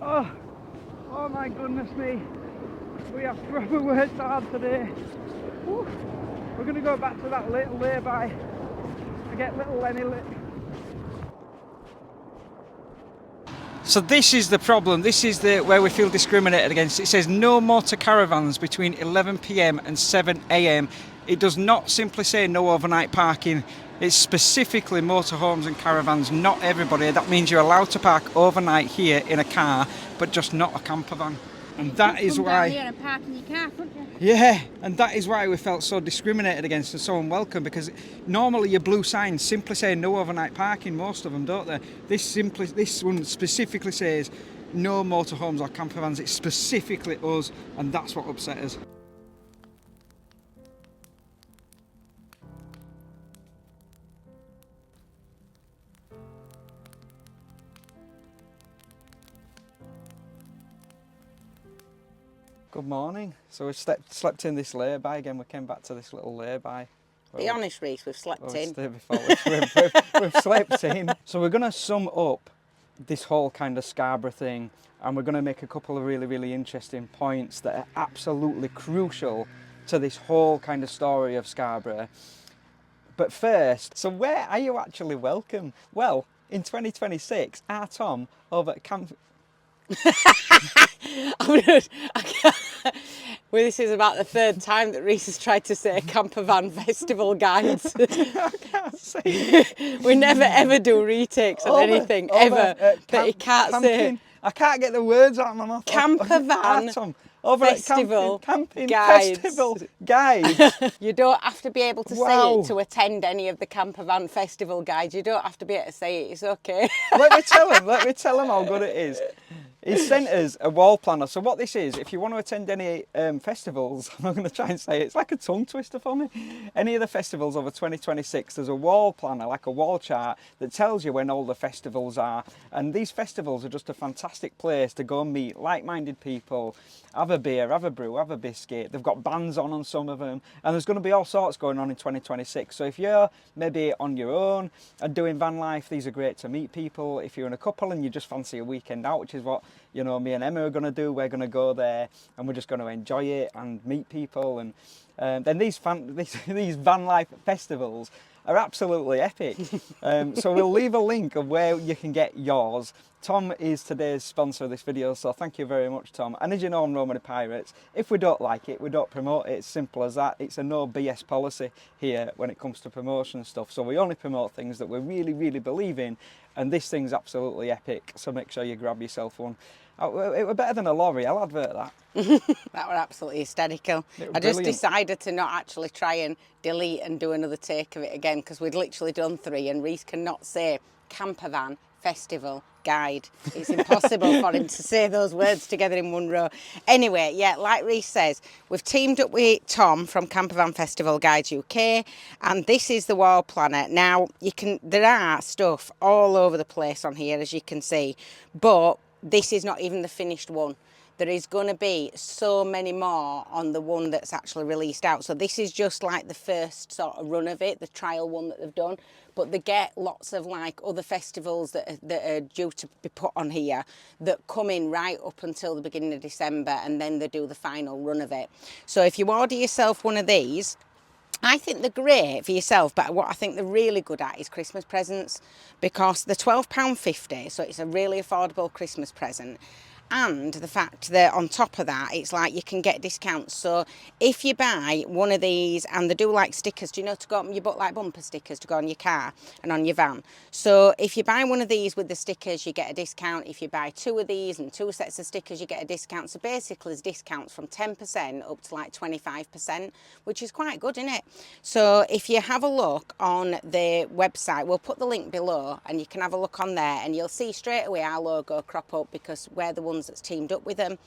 Oh my goodness me, we have proper worked hard today. Woo. We're going to go back to that little layby and get little Lenny lit. So this is the problem, this is where we feel discriminated against. It says no motor caravans between 11 PM and 7 AM. It does not simply say no overnight parking. It's specifically motorhomes and caravans, not everybody. That means you're allowed to park overnight here in a car, but just not a camper van. And that is why... Down here and park in your car, couldn't you? Yeah, and that is why we felt so discriminated against and so unwelcome, because normally your blue signs simply say no overnight parking, most of them, don't they? This one specifically says no motorhomes or camper vans. It's specifically us, and that's what upset us. Good morning. So we slept in this layby again. We came back to this little layby. Be honest, Reese, we've slept in. Before. We've slept in. So we're going to sum up this whole kind of Scarborough thing, and we're going to make a couple of really, really interesting points that are absolutely crucial to this whole kind of story of Scarborough. But first, so where are you actually welcome? Well, in 2026, our Tom over at Well, this is about the third time that Reese has tried to say Campervan festival guides. I can't say. We never ever do retakes on anything, ever. But you can't say. I can't get the words out of my mouth. Campervan over festival camping guides. Festival guides. You don't have to be able to say it to attend any of the Campervan festival guides. You don't have to be able to say it. It's okay. Let me tell him how good it is. He sent us a wall planner. So what this is, if you want to attend any festivals, I'm not going to try and say it, it's like a tongue twister for me. Any of the festivals over 2026, there's a wall planner, like a wall chart, that tells you when all the festivals are. And these festivals are just a fantastic place to go and meet like-minded people, have a beer, have a brew, have a biscuit. They've got bands on some of them. And there's going to be all sorts going on in 2026. So if you're maybe on your own and doing van life, these are great to meet people. If you're in a couple and you just fancy a weekend out, which is what, you know, me and Emma are going to do, we're going to go there and we're just going to enjoy it and meet people. And then these van life festivals are absolutely epic. So we'll leave a link of where you can get yours. Tom is today's sponsor of this video, so thank you very much, Tom. And as you know on Romany Pirates, if we don't like it, we don't promote it. It's simple as that. It's a no BS policy here when it comes to promotion stuff. So we only promote things that we really, really believe in, and this thing's absolutely epic. So make sure you grab yourself one. It were better than a L'Oreal advert, that. That were absolutely hysterical. I just brilliant. decided to not actually try and delete and do another take of it again, because we'd literally done 3 and Reese cannot say Campervan festival guide. It's impossible for him to say those words together in one row. Anyway, yeah, like Reese says, we've teamed up with Tom from Campervan Festival Guides UK, and this is the wall planner. Now, there are stuff all over the place on here, as you can see, but this is not even the finished one. There is going to be so many more on the one that's actually released out. So this is just like the first sort of run of it, the trial one that they've done. But they get lots of like other festivals that are due to be put on here that come in right up until the beginning of December, and then they do the final run of it. So if you order yourself one of these, I think they're great for yourself, but what I think they're really good at is Christmas presents, because they're £12.50, so it's a really affordable Christmas present. And the fact that on top of that, it's like you can get discounts. So if you buy one of these, and they do like stickers, do you know, to go, you bought like bumper stickers to go on your car and on your van. So if you buy one of these with the stickers, you get a discount. If you buy 2 of these and 2 sets of stickers, you get a discount. So basically there's discounts from 10% up to like 25%, which is quite good, isn't it? So if you have a look on the website, we'll put the link below, and you can have a look on there, and you'll see straight away our logo crop up, because we're the ones that's teamed up with them.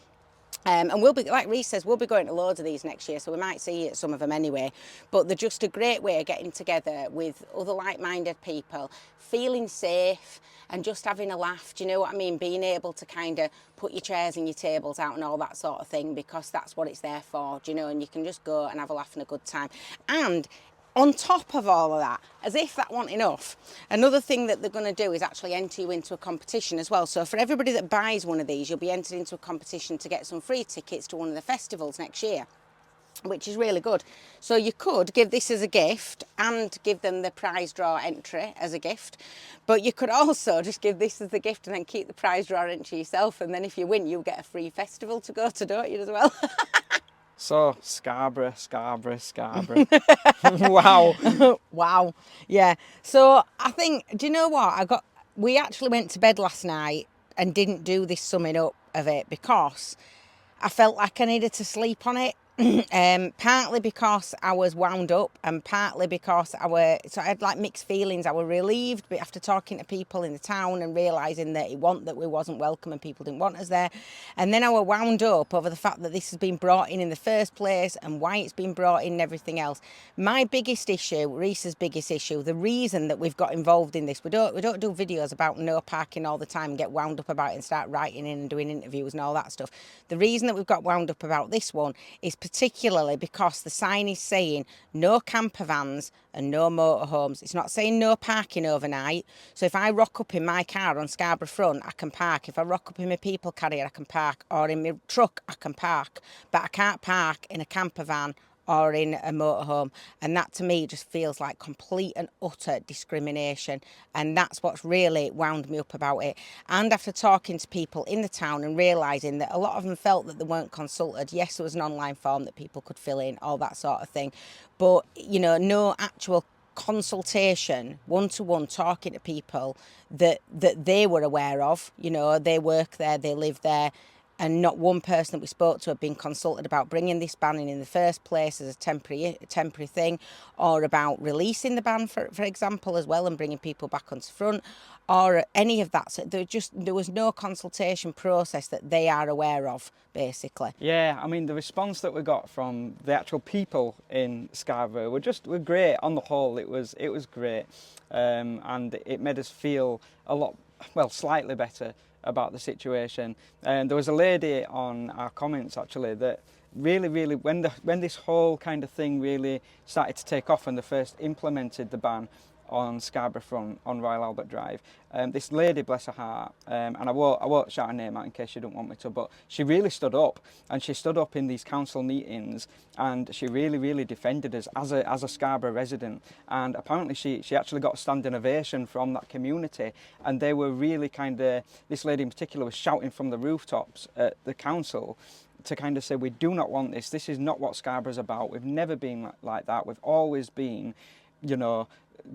And we'll be, like Reece says, we'll be going to loads of these next year, so we might see some of them anyway. But they're just a great way of getting together with other like-minded people, feeling safe and just having a laugh. Do you know what I mean? Being able to kind of put your chairs and your tables out and all that sort of thing, because that's what it's there for, do you know? And you can just go and have a laugh and a good time. And on top of all of that, as if that wasn't enough, another thing that they're going to do is actually enter you into a competition as well. So for everybody that buys one of these, you'll be entered into a competition to get some free tickets to one of the festivals next year, which is really good. So you could give this as a gift and give them the prize draw entry as a gift, but you could also just give this as a gift and then keep the prize draw entry yourself, and then if you win, you'll get a free festival to go to, don't you, as well? So, Scarborough. Wow. Wow. Yeah. So I think, do you know what? We actually went to bed last night and didn't do this summing up of it because I felt like I needed to sleep on it. Partly because I was wound up, and partly because so I had like mixed feelings. I was relieved, but after talking to people in the town and realising that we wasn't welcome and people didn't want us there, and then I was wound up over the fact that this has been brought in the first place and why it's been brought in and everything else. My biggest issue, Reese's biggest issue, the reason that we've got involved in this, we don't do videos about no parking all the time and get wound up about it and start writing in and doing interviews and all that stuff. The reason that we've got wound up about this one is particularly because the sign is saying no campervans and no motorhomes. It's not saying no parking overnight. So if I rock up in my car on Scarborough front, I can park. If I rock up in my people carrier, I can park. Or in my truck, I can park. But I can't park in a campervan or in a motorhome, and that to me just feels like complete and utter discrimination, and that's what's really wound me up about it. And after talking to people in the town and realising that a lot of them felt that they weren't consulted, yes, there was an online form that people could fill in, all that sort of thing, but you know, no actual consultation, one-to-one talking to people that they were aware of. You know, they work there, they live there, and not one person that we spoke to had been consulted about bringing this ban in the first place as a temporary thing, or about releasing the ban, for example, as well, and bringing people back onto front, or any of that. So there was no consultation process that they are aware of, basically. Yeah, I mean, the response that we got from the actual people in Scarborough were great. On the whole, it was great, and it made us feel slightly better about the situation. And there was a lady on our comments actually that really when this whole kind of thing really started to take off and they first implemented the ban on Scarborough front on Royal Albert Drive, this lady, bless her heart, and I won't shout her name out in case she don't want me to, but she really stood up, and she stood up in these council meetings, and she really defended us as a Scarborough resident. And apparently she actually got a standing ovation from that community, and they were really this lady in particular was shouting from the rooftops at the council to kind of say, we do not want this. This is not what Scarborough's about. We've never been like that. We've always been, you know,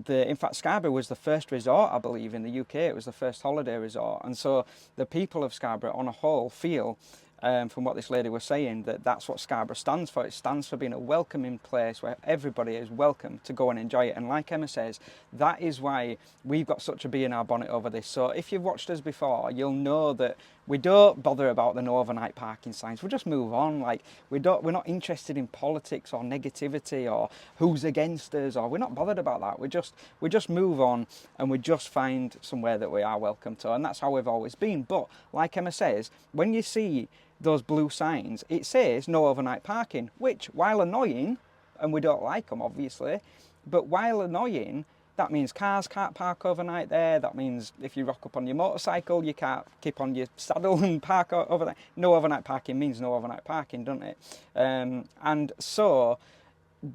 in fact, Scarborough was the first resort, I believe, in the UK. It was the first holiday resort. And so the people of Scarborough on a whole feel, from what this lady was saying, that's what Scarborough stands for. It stands for being a welcoming place where everybody is welcome to go and enjoy it. And like Emma says, that is why we've got such a bee in our bonnet over this. So if you've watched us before, you'll know that we don't bother about the no overnight parking signs. We just move on. Like we're not interested in politics or negativity or who's against us, or we're not bothered about that. We just move on, and we just find somewhere that we are welcome to, and that's how we've always been. But like Emma says, when you see those blue signs, it says no overnight parking, which, while annoying, and we don't like them obviously, but while annoying, that means cars can't park overnight there. That means if you rock up on your motorcycle, you can't keep on your saddle and park overnight. No overnight parking means no overnight parking, doesn't it? And so,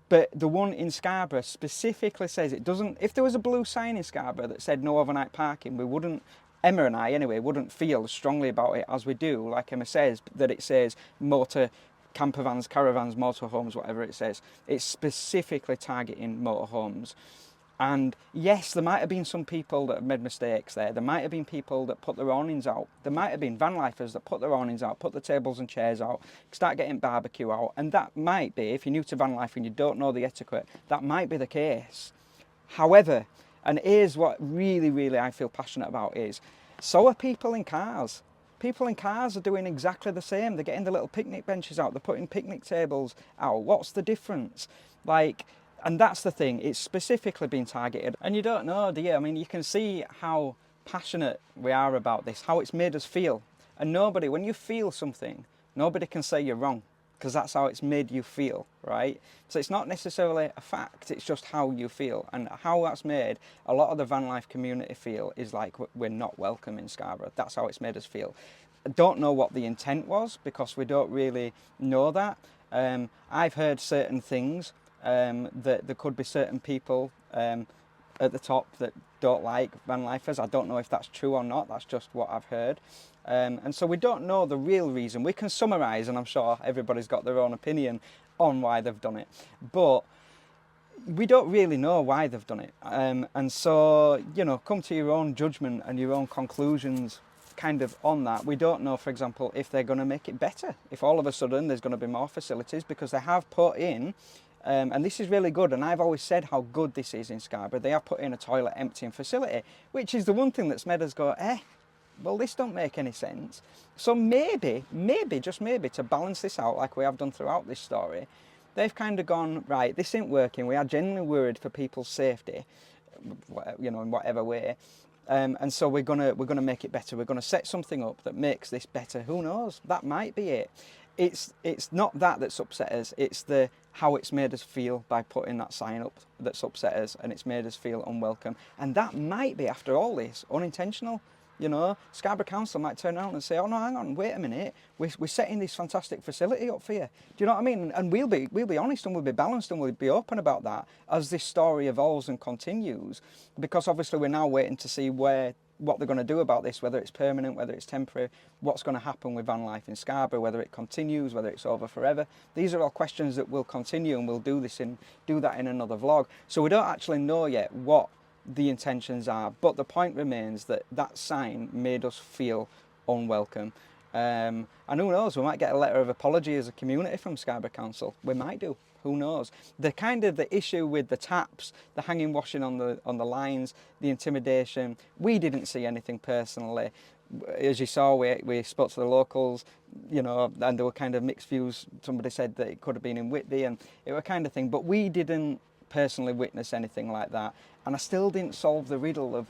but the one in Scarborough specifically says it doesn't. If there was a blue sign in Scarborough that said no overnight parking, we wouldn't Emma and I anyway wouldn't feel as strongly about it as we do, like Emma says, that it says motor campervans, caravans, motorhomes, whatever it says. It's specifically targeting motorhomes. And yes, there might have been some people that have made mistakes there. There might have been people that put their awnings out. There might have been vanlifers that put their awnings out, put the tables and chairs out, start getting barbecue out. And that might be, if you're new to van life and you don't know the etiquette, that might be the case. However, and here's what really, really I feel passionate about is, so are people in cars. People in cars are doing exactly the same. They're getting the little picnic benches out. They're putting picnic tables out. What's the difference? Like, and that's the thing. It's specifically been targeted. And you don't know, do you? I mean, you can see how passionate we are about this, how it's made us feel. And nobody, when you feel something, nobody can say you're wrong, because that's how it's made you feel, right? So it's not necessarily a fact, it's just how you feel. And how that's made a lot of the van life community feel is like we're not welcome in Scarborough. That's how it's made us feel. I don't know what the intent was, because we don't really know that. I've heard certain things, that there could be certain people at the top that don't like van lifers. I don't know if that's true or not, that's just what I've heard. And so we don't know the real reason. We can summarise, and I'm sure everybody's got their own opinion on why they've done it, but we don't really know why they've done it. And so, you know, come to your own judgment and your own conclusions kind of on that. We don't know, for example, if they're going to make it better, if all of a sudden there's going to be more facilities, because they have put in, and this is really good, and I've always said how good this is in Scarborough. They have put in a toilet emptying facility, which is the one thing that's made us go, well, this don't make any sense. So maybe, just maybe, to balance this out like we have done throughout this story, they've kind of gone, right, this ain't working. We are genuinely worried for people's safety, you know, in whatever way. And so we're gonna make it better. We're gonna set something up that makes this better. Who knows? That might be it. It's not that that's upset us. It's how it's made us feel by putting that sign up that's upset us, and it's made us feel unwelcome. And that might be, after all this, unintentional. You know, Scarborough Council might turn around and say, oh no, hang on, wait a minute, we're setting this fantastic facility up for you. Do you know what I mean? And we'll be honest, and we'll be balanced, and we'll be open about that as this story evolves and continues, because obviously we're now waiting to see what they're going to do about this, whether it's permanent, whether it's temporary, what's going to happen with van life in Scarborough, whether it continues, whether it's over forever. These are all questions that will continue, and we'll do that in another vlog. So we don't actually know yet what the intentions are, but the point remains that that sign made us feel unwelcome. And who knows, we might get a letter of apology as a community from Scarborough Council. We might do. Who knows? The issue with the taps, the hanging washing on the lines, the intimidation, we didn't see anything personally. As you saw, we spoke to the locals, you know, and there were kind of mixed views. Somebody said that it could have been in Whitby, and it was kind of thing, but we didn't personally witness anything like that. And I still didn't solve the riddle of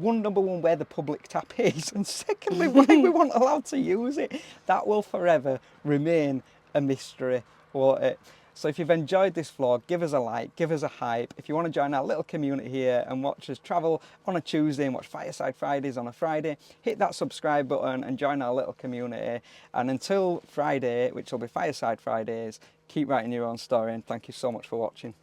number one, where the public tap is, and secondly, why we weren't allowed to use it. That will forever remain a mystery, won't it? So if you've enjoyed this vlog, give us a like, give us a hype. If you want to join our little community here and watch us travel on a Tuesday and watch Fireside Fridays on a Friday, hit that subscribe button and join our little community. And until Friday, which will be Fireside Fridays, keep writing your own story, and thank you so much for watching.